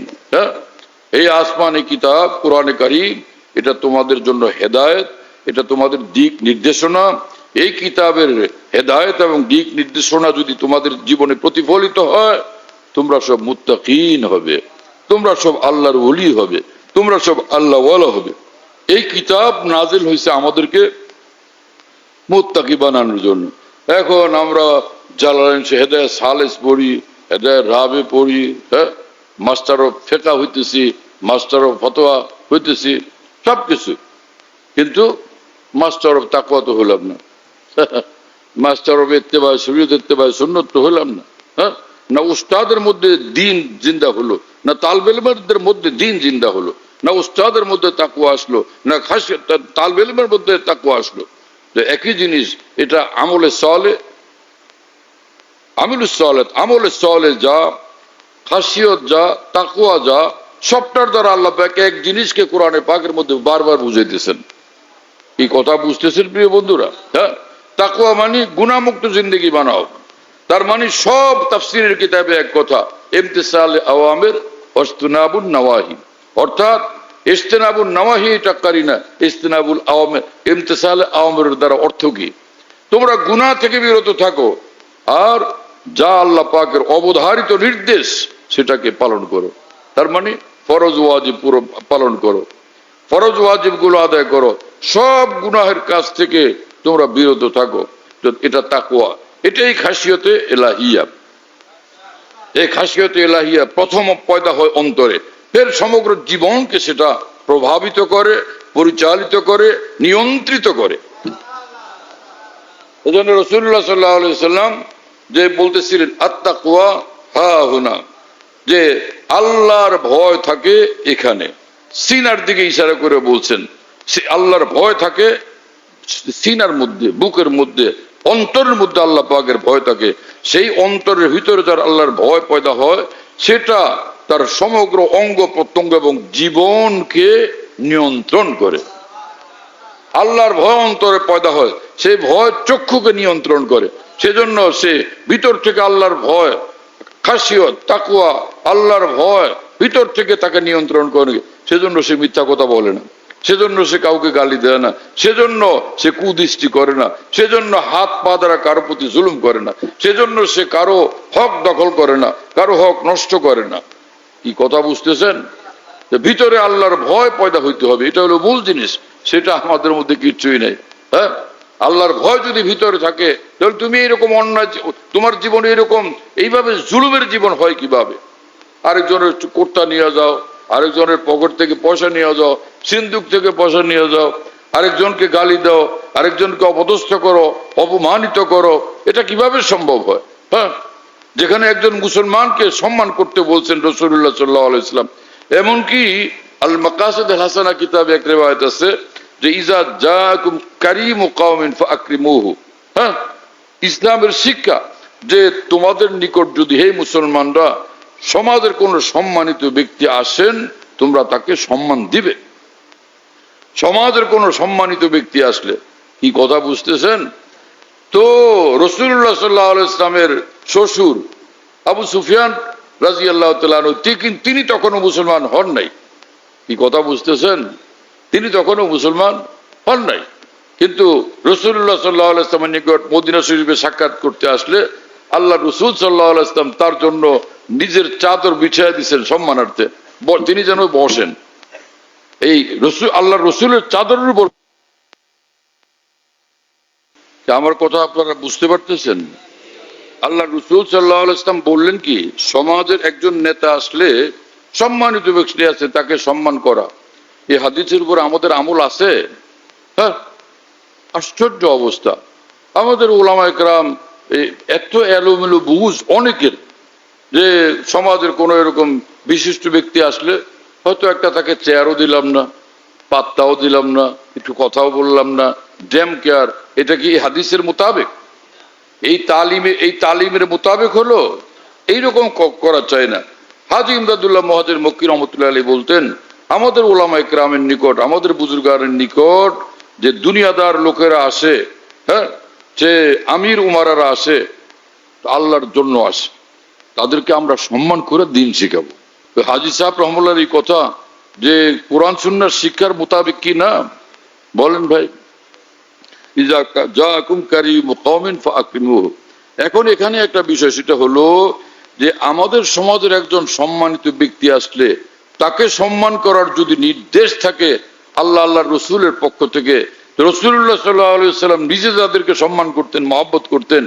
এই আসমানি কিতাব কোরআনে কারীম, এটা তোমাদের জন্য হেদায়েত, এটা তোমাদের দিক নির্দেশনা। এই কিতাবের হেদায়েত এবং দিক নির্দেশনা যদি তোমাদের জীবনে প্রতিফলিত হয়, তোমরা সব মুত্তাকিন হবে, তোমরা সব আল্লাহর ওলি হবে, তোমরা সব আল্লাহ ওয়ালা হবে। এই কিতাব নাজিল হয়েছে আমাদেরকে মুত্তাকি বানানোর জন্য। এখন আমরা জালালাইন হেদায়েত সালেস পড়ি, হেদায়েত রাবে পড়ি, মাস্টার অফ ফিকহ হইতেছি, মাস্টার অফ ফতোয়া হইতেছি, সবকিছু, কিন্তু মাস্টার অফ তাকওয়া তো হলাম না, মাস্টার অফ ইত্তেবা শরীয়ত, ইত্তেবা সুন্নাত তো হলাম না। না উস্তাদের মধ্যে দ্বীন জিন্দা হলো, না তালিবে ইলমের মধ্যে দ্বীন জিন্দা হলো, না উস্তাদের মধ্যে তাকওয়া আসলো, না তালিবে ইলমের মধ্যে তাকওয়া আসলো। তো একই জিনিস, এটা আমলে সালেহ, আমিলুস সালেহ, আমলে সালেহ যা, খাসিয়ত যা, তাকওয়া যা, সবটার দ্বারা আল্লাহ পাক এক জিনিসকে কোরআনে পাকের মধ্যে বারবার বুঝাইতেছেন। এই কথা বুঝতেছেন প্রিয় বন্ধুরা? হ্যাঁ, তাকওয়া মানে গুনাহমুক্ত জিন্দেগি বানাও। তার মানে সব তাফসীরের কিতাবে এক কথা, ইমতিসাল আওয়ামির ওয়াজতিনাবুন নওয়াহি, অর্থাৎ ইজতিনাবুন নওয়াহি এটা করি না, ইজতিনাবুল আওয়ামির, ইমতিসাল আওয়ামিরের দ্বারা অর্থ কি? তোমরা গুনাহ থেকে বিরত থাকো, আর যা আল্লাহ পাকের অবধারিত নির্দেশ সেটাকে পালন করো। তার মানে ফরজ ওয়াজিব পুরো পালন করো, ফরজ ওয়াজিব গুলো আদায় করো, সব গুনাহের কাছ থেকে তোমরা বিরত থাকো। এটা তাকওয়া, এটাই খাসিয়তে এলাহিয়া। এই খাসিয়তে এলাহিয়া প্রথম পয়দা হয় অন্তরে, ফের সমগ্র জীবনকে সেটা প্রভাবিত করে, পরিচালিত করে, নিয়ন্ত্রিত করে। এজন্য রাসূলুল্লাহ সাল্লাল্লাহু আলাইহি সাল্লাম যে বলতেছিলেন আত্তাকওয়া হা হুনা, যে আল্লাহর ভয় থাকে এখানে, সিনার দিকে ইশারা করে বলছেন, সে আল্লাহর ভয় থাকে সিনার মধ্যে, বুকের মধ্যে, অন্তরের মধ্যে আল্লাহ পাকের ভয় থাকে। সেই অন্তরের ভিতরে যার আল্লাহর ভয় পয়দা হয়, সেটা তার সমগ্র অঙ্গ প্রত্যঙ্গ এবং জীবনকে নিয়ন্ত্রণ করে। আল্লাহর ভয় অন্তরে পয়দা হয়, সেই ভয় চক্ষুকে নিয়ন্ত্রণ করে। সেজন্য সে ভিতর থেকে আল্লাহর ভয়, খাসিয়ত, তাকওয়া, আল্লাহর ভয় ভিতর থেকে তাকে নিয়ন্ত্রণ করে। সেজন্য সে মিথ্যা কথা বলে না, সেজন্য সে কাউকে গালি দেয় না, সেজন্য সে কুদৃষ্টি করে না, সেজন্য হাত পা দ্বারা কারো প্রতি জুলুম করে না, সেজন্য সে কারো হক দখল করে না, কারো হক নষ্ট করে না। কি কথা বুঝতেছেন? ভিতরে আল্লাহর ভয় পয়দা হইতে হবে, এটা হলো মূল জিনিস। সেটা আমাদের মধ্যে কিচ্ছুই নেই। হ্যাঁ, আল্লাহর ভয় যদি ভিতরে থাকে, তাহলে তুমি এরকম অন্যায়, তোমার জীবনে এরকম এইভাবে জুলুমের জীবন হয় কিভাবে? আরেকজনের কোটটা নিয়ে যাও, আরেকজনের পকেট থেকে পয়সা নিয়ে যাও, সিন্দুক থেকে পয়সা নিয়ে যাও, আরেকজনকে গালি দাও, আরেকজনকে অপদস্থ করো, অপমানিত করো, এটা কিভাবে সম্ভব হয়? হ্যাঁ, যেখানে একজন মুসলমানকে সম্মান করতে বলছেন রাসূলুল্লাহ সাল্লাল্লাহু আলাইহি ওয়াসাল্লাম। এমনকি আল মাকাসিদ আল হাসানা কিতাবে এক রিওয়ায়াত আছে যে ইজা জাকুম কারীমু কওমিন ফাআকরিমুহু। হ্যাঁ, ইসলামের শিক্ষা যে তোমাদের নিকট যদি, হে মুসলমানরা, সমাজের কোন সম্মানিত ব্যক্তি আসেন, তোমরা তাকে সম্মান দিবে। সমাজের কোন সম্মানিত ব্যক্তি আসলে, কি কথা বুঝতেছেন? তো রাসূলুল্লাহ সাল্লাল্লাহু আলাইহি ওয়াসাল্লামের শ্বশুর আবু সুফিয়ান রাদিয়াল্লাহু তাআলা আনহু, তিনি তখনও মুসলমান হন নাই। কি কথা বুঝতেছেন? তিনি তখনও মুসলমান হন নাই, কিন্তু রাসূলুল্লাহ সাল্লাল্লাহু আলাইহি ওয়াসাল্লামের নিকট মদিনা শরীফে সাক্ষাৎ করতে আসলে আল্লাহ রাসূল সাল্লাল্লাহু আলাইহি ওয়াসাল্লাম তার জন্য নিজের চাদর বিছিয়ে দিয়েছেন সম্মানার্থে, তিনি যেন বসেন। এই রসুল, আল্লাহ রসুলের চাদরের উপর। আমার কথা আপনারা বুঝতে পারতেছেন? আল্লাহ রসুল সাল্লাল্লাহু আলাইহি ওয়াসাল্লাম বললেন কি, সমাজের একজন নেতা আসলে, সম্মানিত ব্যক্তি আছে, তাকে সম্মান করা। এই হাদিসের উপর আমাদের আমল আছে? হ্যাঁ, আশ্চর্য অবস্থা। আমাদের উলামায়ে কেরাম এত এলোমেলো বুঝ অনেকের, যে সমাজের কোন এরকম বিশিষ্ট ব্যক্তি আসলে হয়তো একটা তাকে চেয়ারও দিলাম না, পাত্তাও দিলাম না, একটু কথাও বললাম না, ড্যাম কেয়ার। এটা কি হাদিসের মোতাবেক? এই তালিমের মোতাবেক হলো? এইরকম করা চাই না। হাজী ইমদাদুল্লাহ মুহাজির মক্কি রহমতুল্লাহ আলাইহি বলতেন, আমাদের উলামায়ে কেরামের নিকট, আমাদের বুজুর্গানের নিকট যে দুনিয়াদার লোকেরা আসে, হ্যাঁ, যে আমির উমারারা আসে, আল্লাহর জন্য আসে, তাদেরকে আমরা সম্মান করে দিন শিখাবো। হাজী সাহেব রহমতুল্লাহর এই কথা যে কোরআন সুন্নাহর শিক্ষার মোতাবেক কি না? বলেন ভাই। ইজা জাকুম কারীমু কওমিন ফাআকরিমুহু। এখন এখানে একটা বিষয়, সেটা হলো যে আমাদের সমাজের একজন সম্মানিত ব্যক্তি আসলে তাকে সম্মান করার যদি নির্দেশ থাকে আল্লাহর রসুলের পক্ষ থেকে, রাসূলুল্লাহ সাল্লাল্লাহু আলাইহি ওয়াসাল্লাম নিজে যাদেরকে সম্মান করতেন, মহব্বত করতেন,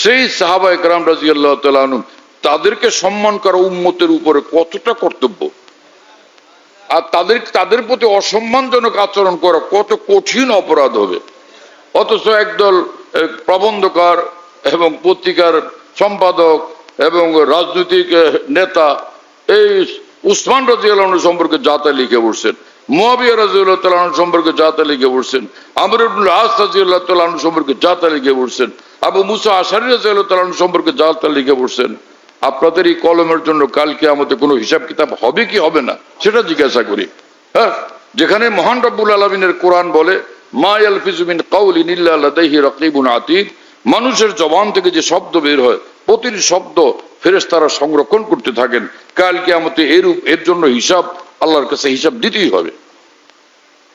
সেই সাহাবায়ে কেরাম রাদিয়াল্লাহু তাআলা আনহুম, তাদেরকে সম্মান করা উম্মতের উপরে কতটা কর্তব্য, আর তাদের প্রতি অসম্মানজনক আচরণ করা কত কঠিন অপরাধ হবে। অথচ একদল প্রবন্ধকার এবং পত্রিকার সম্পাদক এবং রাজনৈতিক নেতা এই উসমান রাদিয়াল্লাহু আনহু সম্পর্কে যাতা লিখে বসছেন, মুয়াবিয়া রাদিয়াল্লাহু তাআলা আনহু সম্পর্কে যাতা লিখে বসছেন, আমর ইবনে আস রাদিয়াল্লাহু তাআলা আনহু সম্পর্কে যাতা লিখে বসছেন, আবু মুসা আশআরী রাদিয়াল্লাহু তাআলা আনহু সম্পর্কে যাতা লিখে বসছেন। আপনাদের এই কলমের জন্য কাল কিয়ামতে কোনো হিসাব কিতাব হবে কি হবে না সেটা জিজ্ঞাসা করি। হ্যাঁ, যেখানে মহান রব্বুল আলামিনের কোরআন বলে, মা ইয়ালফিজু মিন কাউলিন ইল্লা লাদাইহি রাকিবুন আতীদ, মানুষের জবান থেকে যে শব্দ বের হয় প্রতিটি শব্দ ফেরেশতারা সংরক্ষণ করতে থাকেন। কাল কিয়ামতে এর জন্য হিসাব, আল্লাহর কাছে হিসাব দিতেই হবে।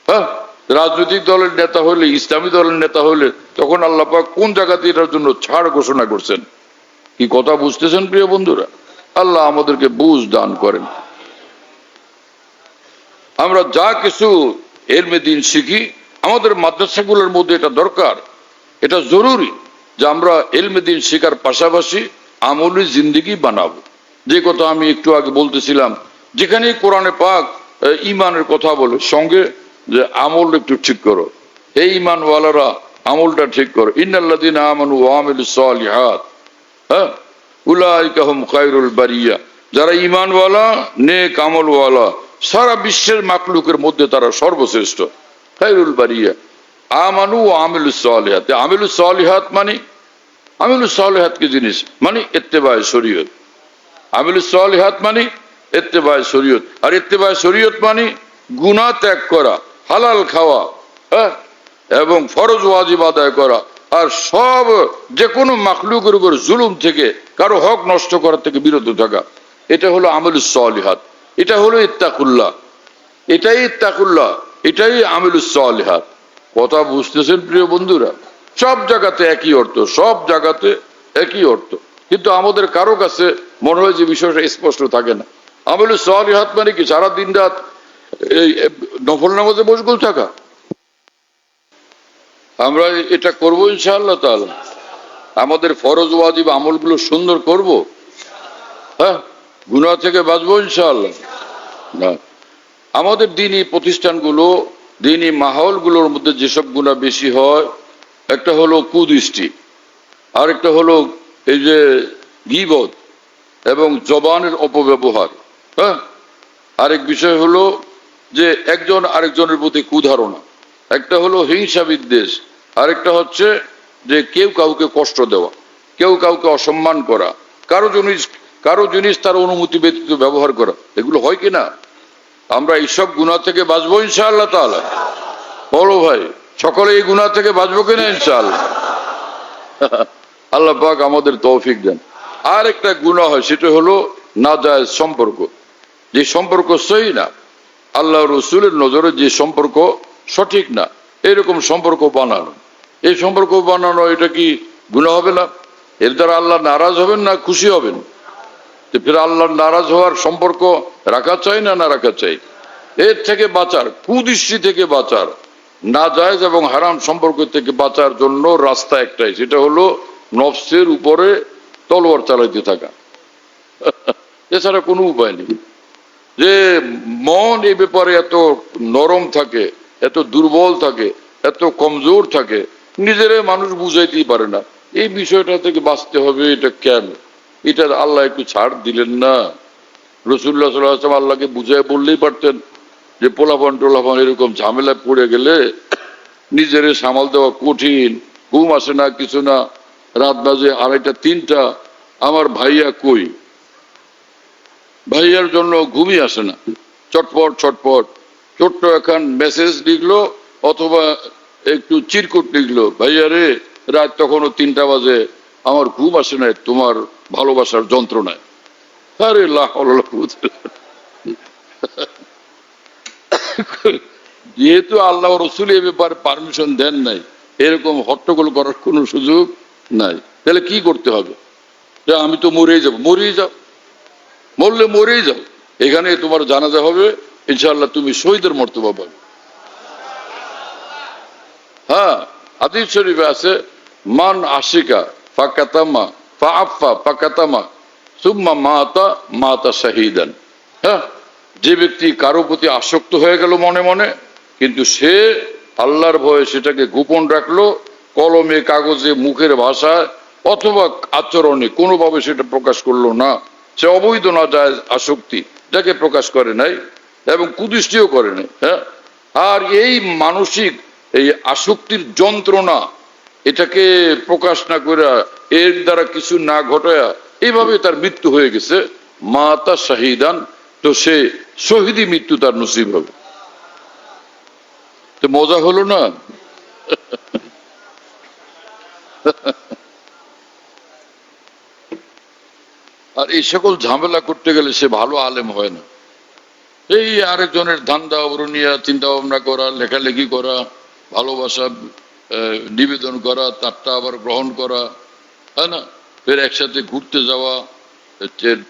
হ্যাঁ, রাজনৈতিক দলের নেতা হলে, ইসলামী দলের নেতা হলে, তখন আল্লাহ পাক কোন জায়গাতে এটার জন্য ছাড় ঘোষণা করছেন? কি কথা বুঝতেছেন প্রিয় বন্ধুরা? আল্লাহ আমাদেরকে বুঝ দান করেন। আমরা যা কিছু এলমে দিন শিখি, আমাদের মাদ্রাসাগুলোর মধ্যে এটা দরকার, এটা জরুরি যে আমরা এলমে দিন শেখার পাশাপাশি আমলি জিন্দেগি বানাবো। যে কথা আমি একটু আগে বলতেছিলাম, যেখানে কোরআনে পাক ইমানের কথা বলে, সঙ্গে যে আমল একটু ঠিক করো, এই ইমানওয়ালারা আমলটা ঠিক করো। ইন্নাল্লাযীনা আমানু ওয়া আমিলুস সালিহাত, হ্যাঁ, উলাইকা হুম খায়রুল বারিয়া, যারা ইমানওয়ালা নেক আমলওয়ালা সারা বিশ্বের মাখলুকের মধ্যে তারা সর্বশ্রেষ্ঠ। খায়রুল বারিয়া আমানু ওয়া আমিলুস সালিহাত। আমিলুস সালিহাত মানে, আমিলুস সালিহাত কি জিনিস? মানে ইত্তেবায়ে শরীয়ত। আমিলুস সালিহাত মানে ইত্তেবায়ে শরীয়ত। আর ইত্তেবায়ে শরীয়ত মানে গুনাহ ত্যাগ করা, হালাল খাওয়া, হ্যাঁ, এবং ফরজ ওয়াজিব আদায় করা, আর সব যে কোনো মাখলুকের উপর জুলুম থেকে, কারো হক নষ্ট করা থেকে বিরত থাকা। এটা হলো আমিলুস সালিহাত, এটা হলো ইত্তাকুল্লাহ, এটাই ইত্তাকুল্লাহ, এটাই আমিলুস সালিহাত। কথা বুঝতেছেন প্রিয় বন্ধুরা? সব জায়গাতে একই অর্থ, সব জায়গাতে একই অর্থ, কিন্তু আমাদের কারো কাছে মনে হয় যে বিষয়টা স্পষ্ট থাকে না। আমিলুস সালিহাত মানে কি? সারা দিন রাত এই নফল নামাজে মশগুল থাকা। আমরা এটা করবো ইনশাআল্লাহ তাআলা। আমাদের ফরজ ওয়াজিব আমলগুলো সুন্দর করব, হ্যাঁ, গুনাহ থেকে বাঁচবো ইনশাআল্লাহ। না, আমাদের দ্বীনি প্রতিষ্ঠানগুলো, দ্বীনি মাহৌলগুলোর মধ্যে যেসব গুনাহ বেশি হয়, একটা হলো কুদৃষ্টি, আরেকটা হলো এই যে গীবত এবং জবানের অপব্যবহার, হ্যাঁ, আরেক বিষয় হলো যে একজন আরেকজনের প্রতি কুধারণা, একটা হলো হিংসা বিদ্বেষ, আরেকটা হচ্ছে যে কেউ কাউকে কষ্ট দেওয়া, কেউ কাউকে অসম্মান করা, কারো জিনিস তার অনুমতি ব্যতীত ব্যবহার করা। এগুলো হয় কিনা? আমরা এইসব গুনাহ থেকে বাঁচবো ইনশাআল্লাহ তাআলা। বলো ভাই, সকলে এই গুনাহ থেকে বাঁচবো কিনা ইনশাআল্লাহ? আল্লাহ পাক আমাদের তৌফিক দেন। আর একটা গুনাহ হয়, সেটা হলো নাজায়েজ সম্পর্ক, যে সম্পর্ক সহি না, আল্লাহ রসুলের নজরে যে সম্পর্ক সঠিক না, এরকম সম্পর্ক বানানো। এই সম্পর্ক বানানো, এটা কি গুনাহ হবে না? এর দ্বারা আল্লাহ নারাজ হবেন না খুশি হবেন? ফের আল্লাহ নারাজ হওয়ার সম্পর্ক রাখা চাই না না রাখা চাই? এর থেকে বাঁচার, কুদৃষ্টি থেকে বাঁচার, নাজায়েজ এবং হারাম সম্পর্ক থেকে বাঁচার জন্য রাস্তা একটাই, সেটা হলো নফসের উপরে তলোয়ার চালাইতে থাকা। এছাড়া কোনো উপায় নেই। যে মন এই ব্যাপারে এত নরম থাকে, এত দুর্বল থাকে, এত কমজোর থাকে, নিজেরা মানুষ বুঝাইতেই পারে না। এই বিষয়টা থেকে বাঁচতে হবে। এটা কেন? এটা আল্লাহ একটু ছাড় দিলেন না? রাসূলুল্লাহ সাল্লাল্লাহু আলাইহি ওয়াসাল্লাম আল্লাহকে বুঝাই বললেই পারতেন যে পোলাপান টোলাপান এরকম ঝামেলায় পড়ে গেলে নিজেরে সামাল দেওয়া কঠিন, ঘুম আসে না, কিছু না, রাত বাজে 2:30 3টা, আমার ভাইয়া কই? ভাইয়ার জন্য ঘুমই আসে না, চটপট চটপট ছোট্ট এখন মেসেজ লিখলো অথবা একটু চিরকুট লিখলো, ভাইয়া রে, রাত তখনও 3টা বাজে, আমার ঘুম আসে না তোমার ভালোবাসার যন্ত্রণায়। আরে যেহেতু আল্লাহ রসুল এ ব্যাপারে পারমিশন দেন নাই, এরকম হট্টগোল করার কোনো সুযোগ নাই, তাহলে কি করতে হবে? যে আমি তো মরেই যাবো। মরেই যাও, মরলে মরেই যাও, এখানে তোমার জানাজা হবে, ইনশাআল্লাহ তুমি শহীদের মর্তবা পাবে। হ্যাঁ, হাদিস শরীফে আছে, মান আশিকা ফাকাতামা ফাআফা ফাকাতামা সুম্মা মাতা মাতা শাহীদান। হ্যাঁ, যে ব্যক্তি কারো প্রতি আসক্ত হয়ে গেল মনে মনে, কিন্তু সে আল্লাহর ভয়ে সেটাকে গোপন রাখলো, কলমে কাগজে মুখের ভাষায় অথবা আচরণে কোনোভাবে সেটা প্রকাশ করলো না, সে অবৈধ নাজায়েজ আসক্তি যাকে প্রকাশ করে নাই এবং কুদৃষ্টিও করে নাই। হ্যাঁ, আর এই মানসিক এই আসক্তির যন্ত্রণা, এটাকে প্রকাশ না করে, এর দ্বারা কিছু না ঘটায়া এইভাবে তার মৃত্যু হয়ে গেছে, মাতা শাহীদান, তো সে শহীদি মৃত্যু তার নসিব হবে। তো মজা হলো না? আর এই সকল ঝামেলা করতে গেলে সে ভালো আলেম হয় না। এই আরেকজনের ধান্দা অবরণীয় চিন্তা ভাবনা করা, লেখালেখি করা, ভালোবাসা নিবেদন করা, তারটা আবার গ্রহণ করা, তাই না? ফের একসাথে ঘুরতে যাওয়া,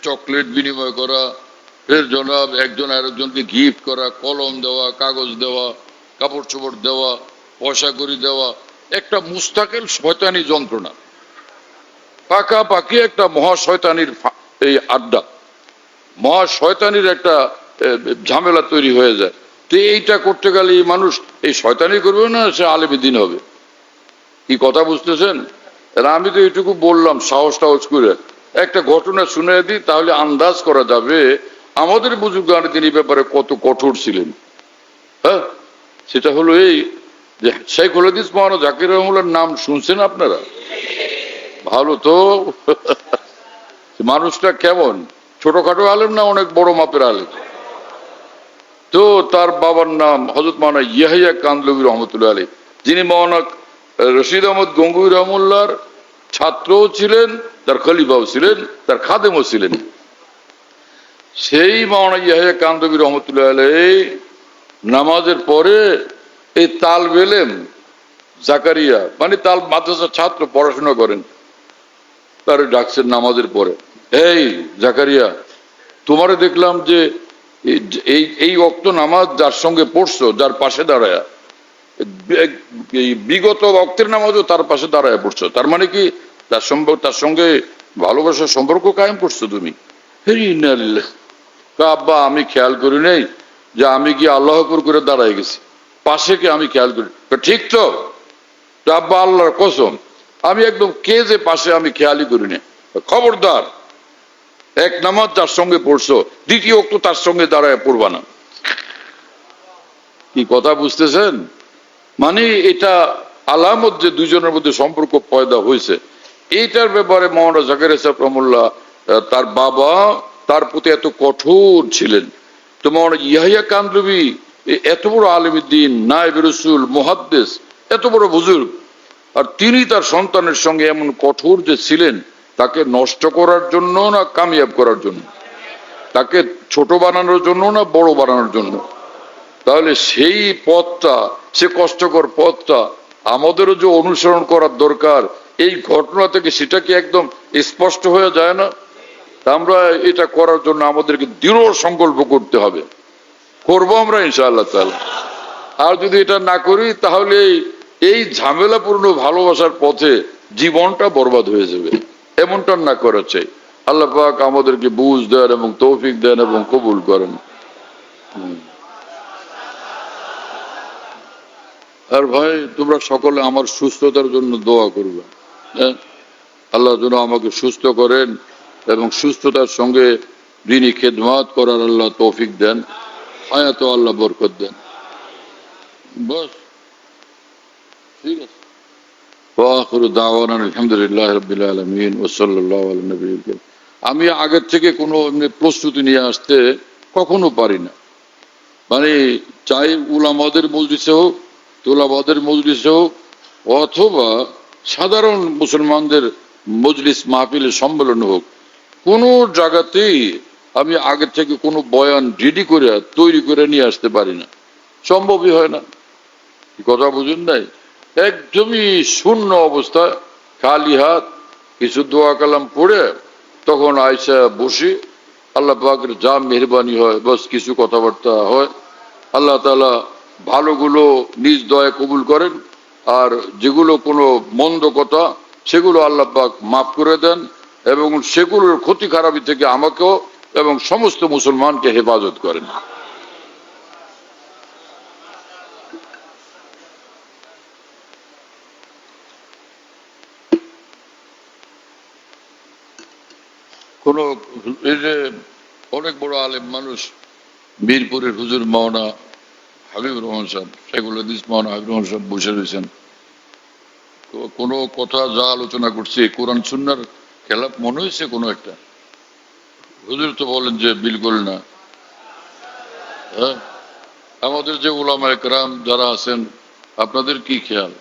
চকলেট বিনিময় করা, ফের জনাব একজন আরেকজনকে গিফট করা, কলম দেওয়া, কাগজ দেওয়া, কাপড় চোপড় দেওয়া, পয়সা করি দেওয়া, একটা মুস্তাকিল শয়তানি যন্ত্রণা, পাকাপাকি একটা মহা শয়তানির এই আড্ডা, মহা শয়তানির একটা ঝামেলা তৈরি হয়ে যায়। তো এইটা করতে গেলে এই মানুষ এই শয়তানি করবে না, সে আলেমে দিন হবে? কি কথা বুঝতেছেন? আমি তো এইটুকু বললাম সাহস টাহস করে, একটা ঘটনা শুনে দিই, তাহলে আন্দাজ করা যাবে আমাদের বুজুর্গান তিনি ব্যাপারে কত কঠোর ছিলেন। হ্যাঁ, সেটা হলো এই যে শেখুল হাদিস মাওলানা জাকির রহমাতুল্লাহর নাম শুনছেন আপনারা? ভালো তো। মানুষটা কেমন, ছোটখাটো আলেম না অনেক বড় মাপের আলেম? তো তার বাবার নাম হযরত মাওলানা ইয়াহিয়া কান্দলভী রহমতুল্লাহ আলাইহ, যিনি মাওলানা রশিদ আহমদ গঙ্গুহি রহমুল্লাহর ছাত্রও ছিলেন, তার খলিফাও ছিলেন, তার খাদেমও ছিলেন। সেই মাওলানা ইয়াহিয়া কান্দলভী রহমতুল্লাহ আলাইহ নামাজের পরে এই তালবে ইলম জাকারিয়া, মানে তাল মাদ্রাসার ছাত্র পড়াশোনা করেন, তার ডাকছেন নামাজের পরে, এই জাকারিয়া, তোমারে দেখলাম যে এই এই ওয়াক্ত নামাজ যার সঙ্গে পড়ছো, যার পাশে দাঁড়ায়, এই বিগত ওয়াক্তের নামাজও তার পাশে দাঁড়ায় পড়ছো, তার মানে কি তার সঙ্গে ভালোবাসার সম্পর্ক কায়েম করছো তুমি? আব্বা আমি খেয়াল করি নাই যে আমি কি আল্লাহ করে দাঁড়ায় গেছি, পাশে কি আমি খেয়াল করি? ঠিক তো আব্বা, আল্লাহর কসম আমি একদম কে যে পাশে আমি খেয়ালই করি না। খবরদার, এক নামাজ যার সঙ্গে পড়ছো, দ্বিতীয় ওয়াক্ত তার সঙ্গে দাঁড়ায় পড়বা না। কি কথা বুঝতেছেন? মানে এটা আলামত যে দুইজনের মধ্যে সম্পর্ক পয়দা হয়েছে। এইটার ব্যাপারে মাওলানা জাকির সাহেব রহমুল্লাহ, তার বাবা তার প্রতি এত কঠোর ছিলেন। তো মাওলানা ইয়াহিয়া কান্দলভী এত বড় আলেম দ্বীন, নায়েবে রাসূল, মুহাদ্দিস, এত বড় বুজুর্গ, আর তিনি তার সন্তানের সঙ্গে এমন কঠোর যে ছিলেন, তাকে নষ্ট করার জন্য না কামিয়াব করার জন্য, তাকে ছোট বানানোর জন্য না বড় বানানোর জন্য? তাহলে সেই পথটা, সে কষ্টকর পথটা আমাদেরও যে অনুসরণ করার দরকার, এই ঘটনা থেকে সেটা কি একদম স্পষ্ট হয়ে যায় না? আমরা এটা করার জন্য আমাদেরকে দৃঢ় সংকল্প করতে হবে, করবো আমরা ইনশাআল্লাহ তাআলা। আর যদি এটা না করি তাহলে এই ঝামেলাপূর্ণ ভালোবাসার পথে জীবনটা বরবাদ হয়ে যাবে। এমনটা না করা চাই। আল্লাহ পাক আমাদেরকে বুঝ দেন এবং তৌফিক দেন এবং কবুল করেন। আর ভাই, তোমরা সকলে আমার সুস্থতার জন্য দোয়া করবে। আল্লাহ যেন আমাকে সুস্থ করেন এবং সুস্থতার সঙ্গে দিনী খেদমাত করার আল্লাহ তৌফিক দেন, হায়াত আল্লাহ বরকত দেন। বস ঠিক আছে। আলহামদুলিল্লাহ রাব্বিল আলামিন ওয়া সাল্লাল্লাহু আলা নবিয়্যিল কারীম। আমি আগের থেকে কোনো প্রস্তুতি নিয়ে আসতে কখনো পারি না। মানে চাই উলামাদের মজলিসে হোক, তোলাবাদের মজলিসে হোক, অথবা সাধারণ মুসলমানদের মজলিস মাহফিলের সম্মেলন হোক, কোনো জায়গাতেই আমি আগের থেকে কোনো বয়ান রেডি করে তৈরি করে নিয়ে আসতে পারি না, সম্ভবই হয় না। কথা বুঝুন নাই? একদমই শূন্য অবস্থা, খালি হাত, কিছু দোয়া কালাম পড়ে তখন আয়সা বসি, আল্লাহ পাকের যা মেহরবানি হয় বস কিছু কথাবার্তা হয়। আল্লাহ তাআলা ভালোগুলো নিজ দয়া কবুল করেন, আর যেগুলো কোনো মন্দ কথা সেগুলো আল্লাহ পাক মাফ করে দেন, এবং সেগুলোর ক্ষতি খারাপি থেকে আমাকেও এবং সমস্ত মুসলমানকে হেফাজত করেন। কোন এই যে অনেক বড় আলেম মানুষ, মিরপুরের হুজুর মাওলানা হাবিবুর রহমান সাহেব, শেখুল হাদিস মাওলানা হাবিবুর রহমান সাহেব বসে রয়েছেন। কোনো কথা যা আলোচনা করছে কোরআন সুন্নাহর খেলাফ মনে হয়েছে কোনো একটা? হুজুর তো বলেন যে বিলকুল না। হ্যাঁ, আমাদের যে উলামায়ে কেরাম যারা আছেন, আপনাদের কি খেয়াল?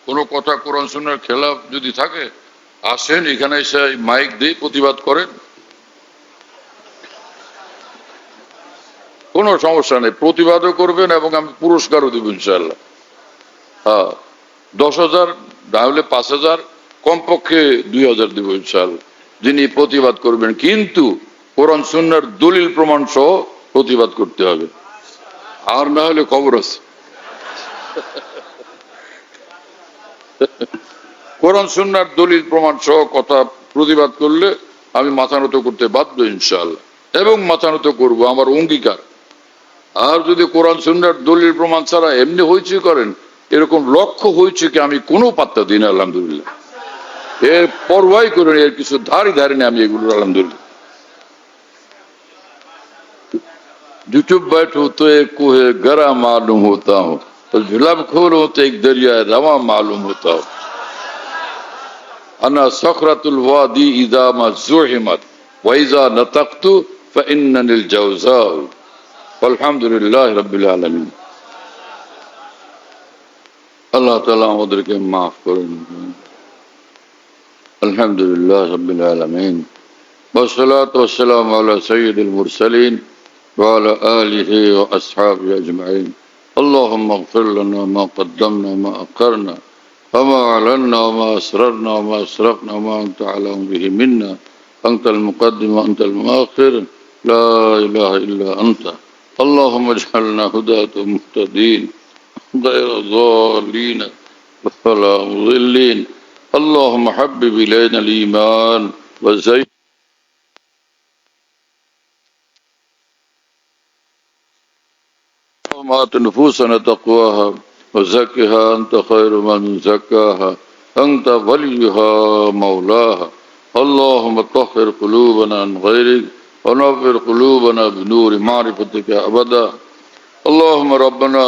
কোনো কথা কোরআন সুন্নাহর খেলাফ যদি থাকে, আসেন এখানে এসে মাইক দিয়ে প্রতিবাদ করেন, কোনো সমস্যা নেই, প্রতিবাদও করবেন এবং আমি পুরস্কারও দেব ইনশাআল্লাহ। হ্যাঁ, 10,000 না হলে 5,000 কমপক্ষে 2000 দিব ইনশাআল্লাহ, যিনি প্রতিবাদ করবেন। কিন্তু কোরআন সুন্নাহর দলিল প্রমাণ সহ প্রতিবাদ করতে হবে, আর না হলে খবর আছে। কোরআন সুন্নাহর দলিল প্রমাণ সহ কথা প্রতিবাদ করলে আমি মাথা নত করতে বাধ্য ইনশাআল্লাহ, এবং মাথা নত করবো, আমার অঙ্গীকার। আর যদি কোরআন সুন্নাহর দলিল প্রমাণ ছাড়া এমনি হইচই করেন, এরকম লক্ষ্য হয়েছে কি আমি কোনো পাত্তা দিই না আলহামদুলিল্লাহ, এর পরোয়াই করেন, এর কিছু ধারি না আমি এগুলো আলহামদুলিল্লাহ। यूट्यूब बैठो तो एक कोहे गरा मालूम होता हूँ, तो झुलब खोलो तो एक दरिया रवा मालूम होता हूँ। अना सखरतुल वादी इज़ा मा ज़ुहिमत व इज़ा नतक़तु फ़इन्ननिल जौज़ाउ। अल्हम्दुलिल्लाह रब्बिल आलमीन। अल्लाह ताला আমাদেরকে মাফ করেন। अल्हम्दुलिल्लाह रब्बिल आलमीन। वस्सलातु वस्सलामु अला सय्यिदिल मुरसलीन وعلى آله وأصحابه أجمعين. اللهم اغفر لنا ما قدمنا وما أخرنا وما أعلنا وما أسررنا وما أسرفنا وما أنت أعلم به منا. أنت المقدم وأنت المؤخر، لا إله إلا أنت. اللهم اجعلنا هداة مهتدين غير ضالين ولا مضلين. اللهم حبب إلينا الإيمان وزين آت نفوسنا تقواها وزكها أنت خير من زكاها أنت وليها مولاها. اللهم طهر قلوبنا عن غيرك ونور قلوبنا بنور معرفتك أبدا. اللهم ربنا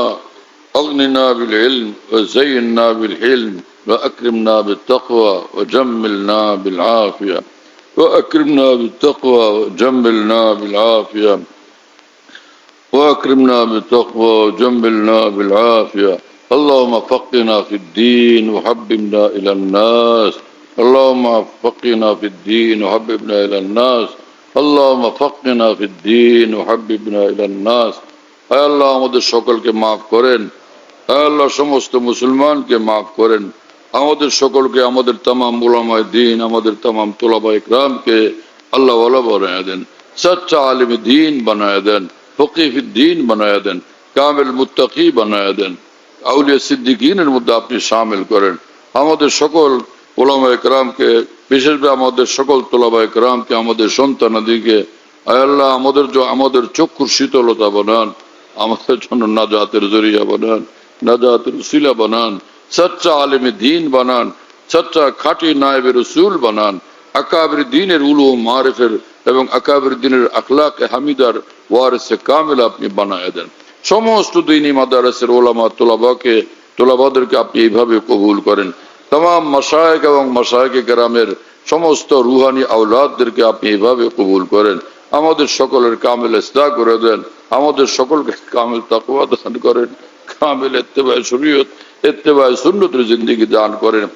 أغننا بالعلم وزينا بالحلم وأكرمنا بالتقوى وجملنا بالعافية، وأكرمنا بالتقوى وجملنا بالعافية، وأكرمنا بالتقوى وجملنا بالعافية. اللهم فقنا في الدين وحببنا إلى الناس. اللهم فقنا في الدين وحببنا إلى الناس. اللهم فقنا في الدين وحببنا إلى الناس. আয় আল্লাহ আমাদের সকলকে মাফ করেন, আয় আল্লাহ সমস্ত মুসলমানকে মাফ করেন, আমাদের সকলকে, আমাদের तमाम উলামায়ে দ্বীন, আমাদের तमाम তুলাবায়ে ইকরামকে আল্লাহ ওয়ালা বানায়া দেন, সচ্চা আলিমে দ্বীন বানায়া দেন, ফকিহ ফিদ্দীন বানায়া দেন, কামিল মুত্তাকি বানায়া দেন, আউলিয়া সিদ্দিকিনের মধ্যে আপনি শামিল করেন। আমাদের সকল উলামায়ে কেরামকে, বিশেষভাবে আমাদের সকল তুলাবায়ে কেরামকে, আমাদের সন্তানাদিকে আয় আল্লাহ আমাদের চক্ষুর শীতলতা বানান, আমাদের জন্য নাজাতের জরিয়া বানান, নাজাতের উসিলা বানান, সচ্চা আলিমে দ্বীন বানান, সচ্চা খাঁটি নায়েবে রসুল বানান, আকাবির দ্বীনের উলুম মারিফের এবং আকাবির দ্বীনের আখলাকে হামিদার ওয়ারিসে কামিল আপনি বানায় দেন। সমস্ত দ্বীনি মাদারিসের উলামা তোলাবাদেরকে আপনি এইভাবে কবুল করেন। तमाम মাশায়েখ এবং মাশায়েখে কেরামের সমস্ত রুহানি আওলাদদেরকে আপনি এইভাবে কবুল করেন। আমাদের সকলের কামিল ইসলাহ করে দেন, আমাদের সকলকে কামিল তাকওয়া দান করেন, কামিল ইত্তেবায়ে শরীয়ত, ইত্তেবায়ে সুন্নতের জিন্দেগি দান করেন।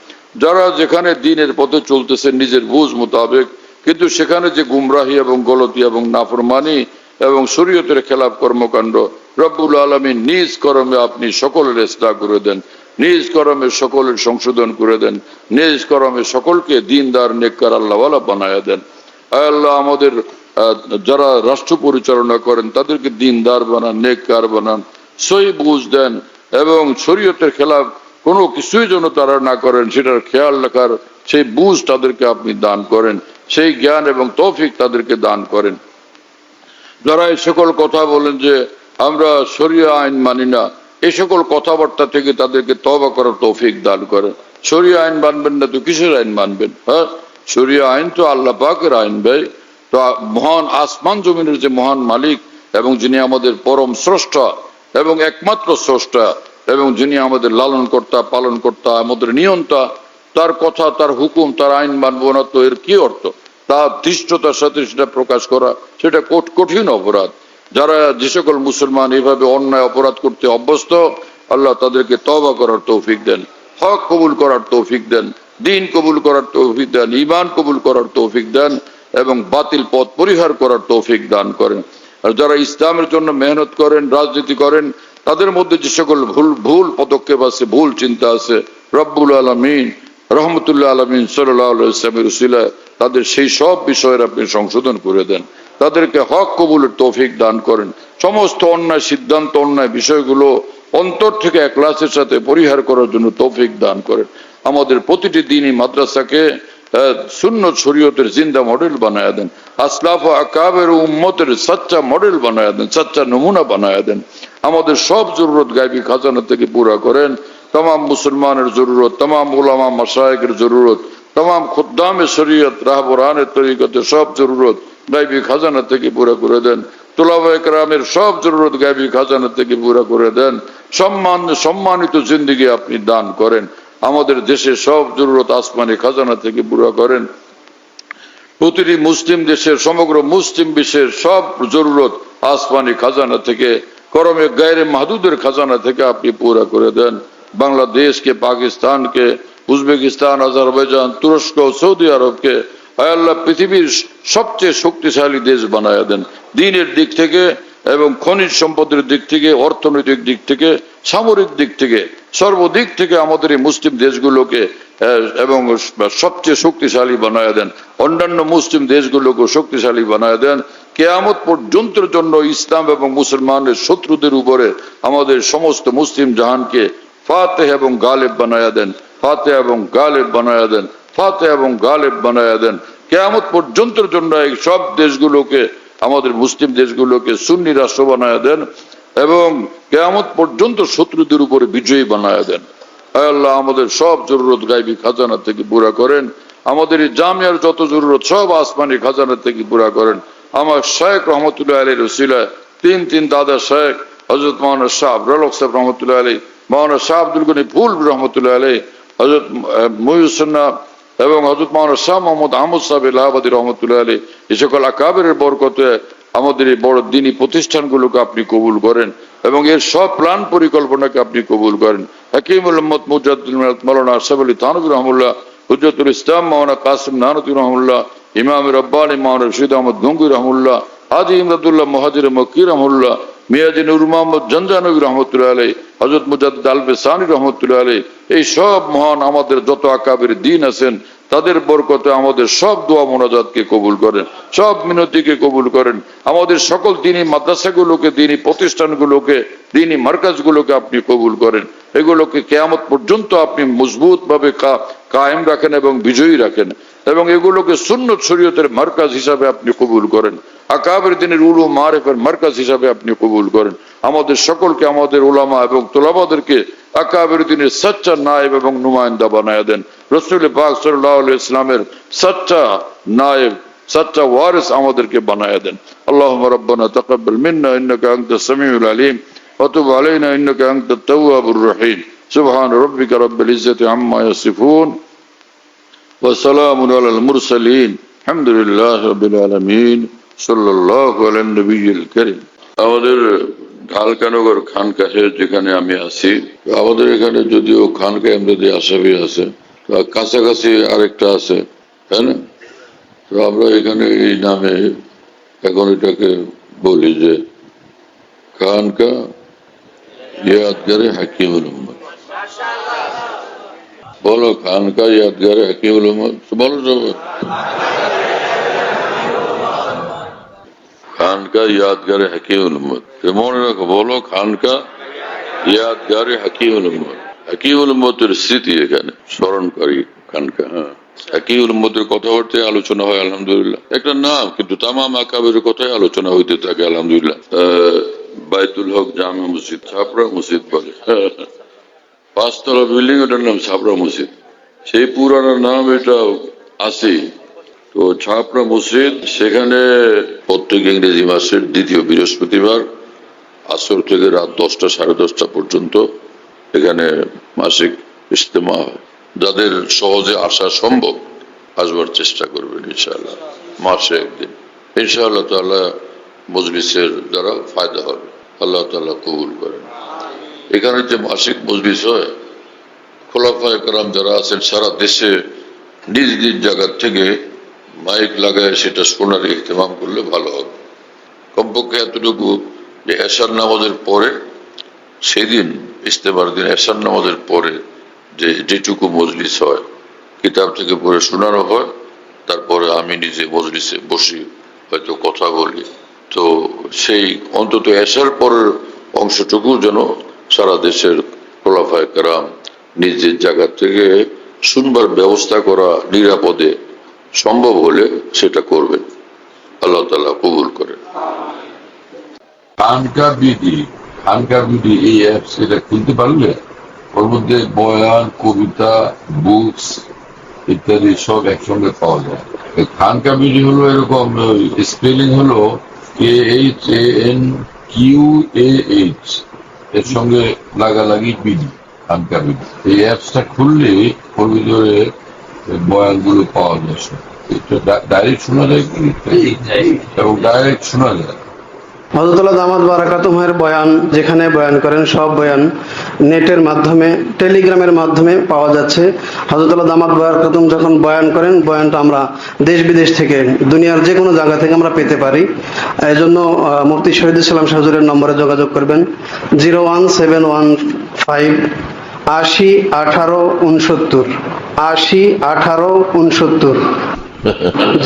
যারা যেখানে দ্বীনের পথে চলতেছে নিজের বুঝ মোতাবেক, কিন্তু সেখানে যে গুমরাহি এবং গলতি এবং নাফরমানি এবং শরীয়তের খেলাফ কর্মকাণ্ড, রব্বুল আলামিন নিজ কর্মে আপনি সকলের ইসলাহ করে দেন, নিজ কর্মে সকলের সংশোধন করে দেন, নিজ কর্মে সকলকে দ্বীনদার নেককার আল্লাহওয়ালা বানায়া দেন। আয় আল্লাহ আমাদের যারা রাষ্ট্র পরিচালনা করেন তাদেরকে দ্বীনদার বানান, নেককার বানান, সহি বুঝ দেন এবং শরীয়তের খেলাফ কোনো কিছুই যেন তারা না করেন সেটার খেয়াল রাখার সেই বুঝ তাদেরকে আপনি দান করেন, সেই জ্ঞান এবং তৌফিক তাদেরকে দান করেন। যারা এই সকল কথা বলেন যে আমরা শরিয়া আইন মানি না, এই সকল কথাবার্তা থেকে তাদেরকে তওবা করার তৌফিক দান করেন। শরিয়া আইন মানবেন না তো কিসের আইন মানবেন? হ্যাঁ, শরিয়া আইন তো আল্লাহ পাকের আইন ভাই। তো মহান আসমান জমিনের যে মহান মালিক এবং যিনি আমাদের পরম স্রষ্টা এবং একমাত্র স্রষ্টা এবং যিনি আমাদের লালন কর্তা, পালন কর্তা, আমাদের নিয়ন্তা, তার কথা, তার হুকুম, তার আইন মানব না তো এর কি অর্থ? তার ধৃষ্টতার সাথে সেটা প্রকাশ করা সেটা কঠিন অপরাধ। যারা যে সকল মুসলমান এইভাবে অন্যায় অপরাধ করতে অভ্যস্ত, আল্লাহ তাদেরকে তওবা করার তৌফিক দেন, হক কবুল করার তৌফিক দেন, দ্বীন কবুল করার তৌফিক দেন, ঈমান কবুল করার তৌফিক দেন এবং বাতিল পথ পরিহার করার তৌফিক দান করেন। আর যারা ইসলামের জন্য মেহনত করেন, রাজনীতি করেন, তাদের মধ্যে যে সকল ভুল পদক্ষেপ আছে, ভুল চিন্তা আছে, রব্বুল আলামিন রহমতুল্লাহ আলমিন সাল্লাল্লাহু আলাইহি ওয়াসাল্লামের উসিলায় তাদের সেই সব বিষয়ের আপনি সংশোধন করে দেন, তাদেরকে হক কবুলের তৌফিক দান করেন, সমস্ত অন্যায় সিদ্ধান্ত অন্যায় বিষয়গুলো অন্তর থেকে ইখলাসের সাথে পরিহার করার জন্য তৌফিক দান করেন। আমাদের প্রতিটি দিনই মাদ্রাসাকে সুন্নত শরীয়তের জিন্দা মডেল বানায় দেন, আসলাফ ও আকাবের উম্মতের সচ্চা মডেল বানায় দেন, সচ্চা নমুনা বানায় দেন। আমাদের সব জরুরত গায়বী খাজানা থেকে পুরা করেন। तमाम मुसलमाনের জরুরত, तमाम উলামা মাশায়েখের জরুরত, तमाम খুদ্দামে শরীয়ত রাহবরানে তরিকতের সব জরুরত গায়বী খাজানা থেকে পুরা করে দেন। তুলাবায়ে কেরামের সব জরুরত গায়বী খাজানা থেকে পুরা করে দেন। সম্মানিত জিন্দেগি আপনি দান করেন। আমাদের দেশের সব জরুরত আসমানি খাজানা থেকে পুরা করেন। প্রতিটি মুসলিম দেশের সমগ্র মুসলিম বিশ্বের সব জরুরত আসমানি খাজানা থেকে, করমে গায়রে মাহদুদের খাজানা থেকে আপনি পুরা করে দেন। বাংলাদেশকে, পাকিস্তানকে, উজবেকিস্তান, আজারবাইজান, তুরস্ক, সৌদি আরবকে আয় আল্লাহ পৃথিবীর সবচেয়ে শক্তিশালী দেশ বানায় দেন, দ্বীনের দিক থেকে এবং খনিজ সম্পদের দিক থেকে, অর্থনৈতিক দিক থেকে, সামরিক দিক থেকে, সর্বদিক থেকে আমাদের এই মুসলিম দেশগুলোকে এবং সবচেয়ে শক্তিশালী বানায় দেন। অন্যান্য মুসলিম দেশগুলোকে শক্তিশালী বানায় দেন। কিয়ামত পর্যন্তের জন্য ইসলাম এবং মুসলমানের শত্রুদের উপরে আমাদের সমস্ত মুসলিম জাহানকে ফাতেহ এবং গালেব বানায়া দেন, ফাতেহ এবং গালেব বানায়া দেন, ফাতেহ এবং গালেব বানায়া দেন। কিয়ামত পর্যন্তের জন্য এই সব দেশগুলোকে, আমাদের মুসলিম দেশগুলোকে সুন্নি রাষ্ট্র বানায়া দেন এবং কিয়ামত পর্যন্ত শত্রুদের উপরে বিজয়ী বানায়া দেন। আয় আল্লাহ আমাদের সব জরুরত গায়বী খাজানা থেকে পুরা করেন। আমাদের এই জামিয়ার যত জরুরত সব আসমানি খাজানা থেকে পুরা করেন। আমার শেখ রহমতুল্লাহ আলাইহির উসিলায় তিন দাদা শেখ হযরত মাওলানা শাহ আব্দুল সাহেব রহমতুল্লাহ আলাইহি, মাওলানা শাহ আব্দুল গনি ফুল রহমতুল্লাহ আলাইহি, হযরত মুহিউসুন্নাহ এবং হযরত মাওলানা শাহ মোহাম্মদ আহমদ সাহেব এলাহাবাদী রহমতুল্লাহ আলাইহি, এই সকল আকাবেরের বরকতে আমাদের এই বড় দ্বীনি প্রতিষ্ঠানগুলোকে আপনি কবুল করেন এবং এর সব প্ল্যান পরিকল্পনাকে আপনি কবুল করেন। হাকিমুল উম্মত মুজাদ্দিদ মাওলানা আশরাফ আলী থানভী রহমাতুল্লাহ, হুজ্জতুল ইসলাম মাওলানা কাসিম নানতী রহমাতুল্লাহ, ইমাম রব্বানী মাওলানা রশিদ আহমদ গঙ্গুই রহমাতুল্লাহ, হাজী ইমদাদুল্লাহ মুহাজির মক্কি রহমাতুল্লাহ, মিয়াজি নূর মোহাম্মদ জনজানবী রহমতুল্লাহ আলাইহি, হযরত মুজাদ্দিদ আল-বেসানি রহমতুল্লাহ আলাইহি, এই সব মহান আমাদের যত আকাবের দ্বীন আছেন তাদের বরকতে আমাদের সব দোয়া মোনাজাতকে কবুল করেন, সব মিনতিকে কবুল করেন। আমাদের সকল দ্বীনি মাদ্রাসাগুলোকে, দ্বীনি প্রতিষ্ঠানগুলোকে, দ্বীনি মার্কাজগুলোকে আপনি কবুল করেন। এগুলোকে কিয়ামত পর্যন্ত আপনি মজবুত ভাবে কায়েম রাখেন এবং বিজয়ী রাখেন এবং এগুলোকে সুন্নত শরীয়তের মার্কাজ হিসাবে আপনি কবুল করেন। আকাবের দিনের উলুম মারিফার মার্কাজ হিসাবে আপনি কবুল করেন। আমাদের সকলকে, আমাদের উলামা এবং তোলাবাদেরকে আকাবের দিনের সচ্চা নায়েব এবং নুমাইন্দা বানায় দেন। রাসূল পাক সাল্লাল্লাহু আলাইহি ওয়াসাল্লামের সচ্চা নায়েব, সচ্চা ওয়ারিস আমাদেরকে বানায় দেন। আল্লাহুম্মা রাব্বানা তাকাব্বাল মিন্না ইন্নাকা আনতাস সামিউল আলিম ওয়া তুব আলাইনা ইন্নাকা আনতাত তাওয়াবুর রহিম। সুবহান রাব্বিকা রাব্বিল ইজ্জাতি আম্মা ইয়াসিফুন ওয়া সালামুন আলাল মুরসালিন আলহামদুলিল্লাহি রাব্বিল আলামিন সাল্লাল্লাহু আলান নবিয়্যিল কারীম। আমাদের ঢালকানগর খানকাহে যেখানে আমি আছি, আমাদের এখানে যদিও খানকা এমদাদি আশরাফি আছে, কাছাকাছি আরেকটা আছে, তাই না? তো আমরা এখানে এই নামে এখন এটাকে বলি যে খানকা ইয়াদগারে হাকিমুল উম্মত। বলো খানকা ইয়াদগারে হাকিমুল উম্মত, বলো সবাই খানকা ইয়াদগারে হাকিমুল উম্মত। মনে রাখো, বলো খানকা ইয়াদগারে হাকিমুল উম্মত। হাকিমুল উম্মতের স্মৃতি এখানে স্মরণকারী খানকা। হ্যাঁ, হাকিমুল উম্মতের কথাবার্তায় আলোচনা হয় আলহামদুলিল্লাহ, একটা নাম, কিন্তু তামাম আকাবের কথাই আলোচনা হইতে থাকে আলহামদুলিল্লাহ। বাইতুল হক জামে মসজিদ, ছাপড়া মসজিদ বলে, 5 তলা বিল্ডিং, ওটার নাম ছাপড়া মসজিদ। সেই পুরানো নাম এটা আছে। তো ছাপড়া মসজিদ, সেখানে প্রত্যেক ইংরেজি মাসের দ্বিতীয় বৃহস্পতিবার আসর থেকে রাত 10টা সাড়ে 10টা পর্যন্ত এখানে মাসিক ইজতেমা হয়। যাদের সহজে আসা সম্ভব আসবার চেষ্টা করবেন ইনশাআল্লাহ, মাসে একদিন ইনশাআল্লাহ তাআলা মজলিসের দ্বারা ফায়দা হবে। আল্লাহ তাআলা কবুল করেন। এখানে যে মাসিক মজলিস হয়, খোলাফায়ে কেরাম যারা আছেন সারা দেশে নিজ নিজ জায়গা থেকে মাইক লাগায় সেটা শোনার ইহতেমাম করলে ভালো হবে। কমপক্ষে এতটুকু যে এশার নামাজের পরে, সেদিন ইজতেমার দিন এশার নামাজের পরে যেটুকু মজলিস হয় কিতাব থেকে পড়ে শোনানো হয়, তারপরে আমি নিজে মজলিসে বসি, হয়তো কথা বলি। তো সেই অন্তত এশার পরের অংশটুকু যেন সারা দেশের খোলাফায়ে কেরাম নিজের জায়গা থেকে শুনবার ব্যবস্থা করা নিরাপদে সম্ভব হলে সেটা করবেন। আল্লাহ তাআলা কবুল করেন। খানকা বিডি এই অ্যাপস এটা খুলতে পারলে ওর মধ্যে বয়ান, কবিতা, বুকস ইত্যাদি সব একসঙ্গে পাওয়া যায়। খানকা বিডি হলো এরকম, স্পেলিং হলো KHANQAH, এর সঙ্গে লাগালাগি বিডি, খানকা বিডি। এই অ্যাপসটা খুললে ওর ভিতরে বয়ানগুলো পাওয়া যায়, ডাইরেক্ট শোনা যায় কি, এবং ডাইরেক্ট শোনা যায়। হযরতুল্লাহ দামাত বারাকাতুহুমের বয়ান, যেখানে বয়ান করেন সব বয়ান নেটের মাধ্যমে, টেলিগ্রামের মাধ্যমে পাওয়া যাচ্ছে। হযরতুল্লাহ দামাত বারাকাতুহুম যখন বয়ান করেন, বয়ানটা আমরা দেশ বিদেশ থেকে, দুনিয়ার যে কোনো জায়গা থেকে আমরা পেতে পারি। এই জন্য মুফতি শহীদুল ইসলাম শাহ হুজুরের নম্বরে যোগাযোগ করবেন 01715 80 18 69 80 18 69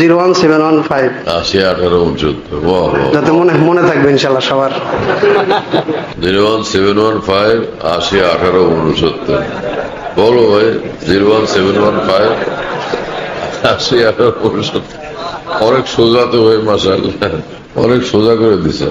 01715 80 18 69। যাতে মনে থাকবে ইনশাআল্লাহ সবার। 01715 80 18 69। বলো ভাই, 01715 80 18 69। অনেক সোজা তো ভাই, মাশাআল্লাহ, অনেক সোজা করে দিছে।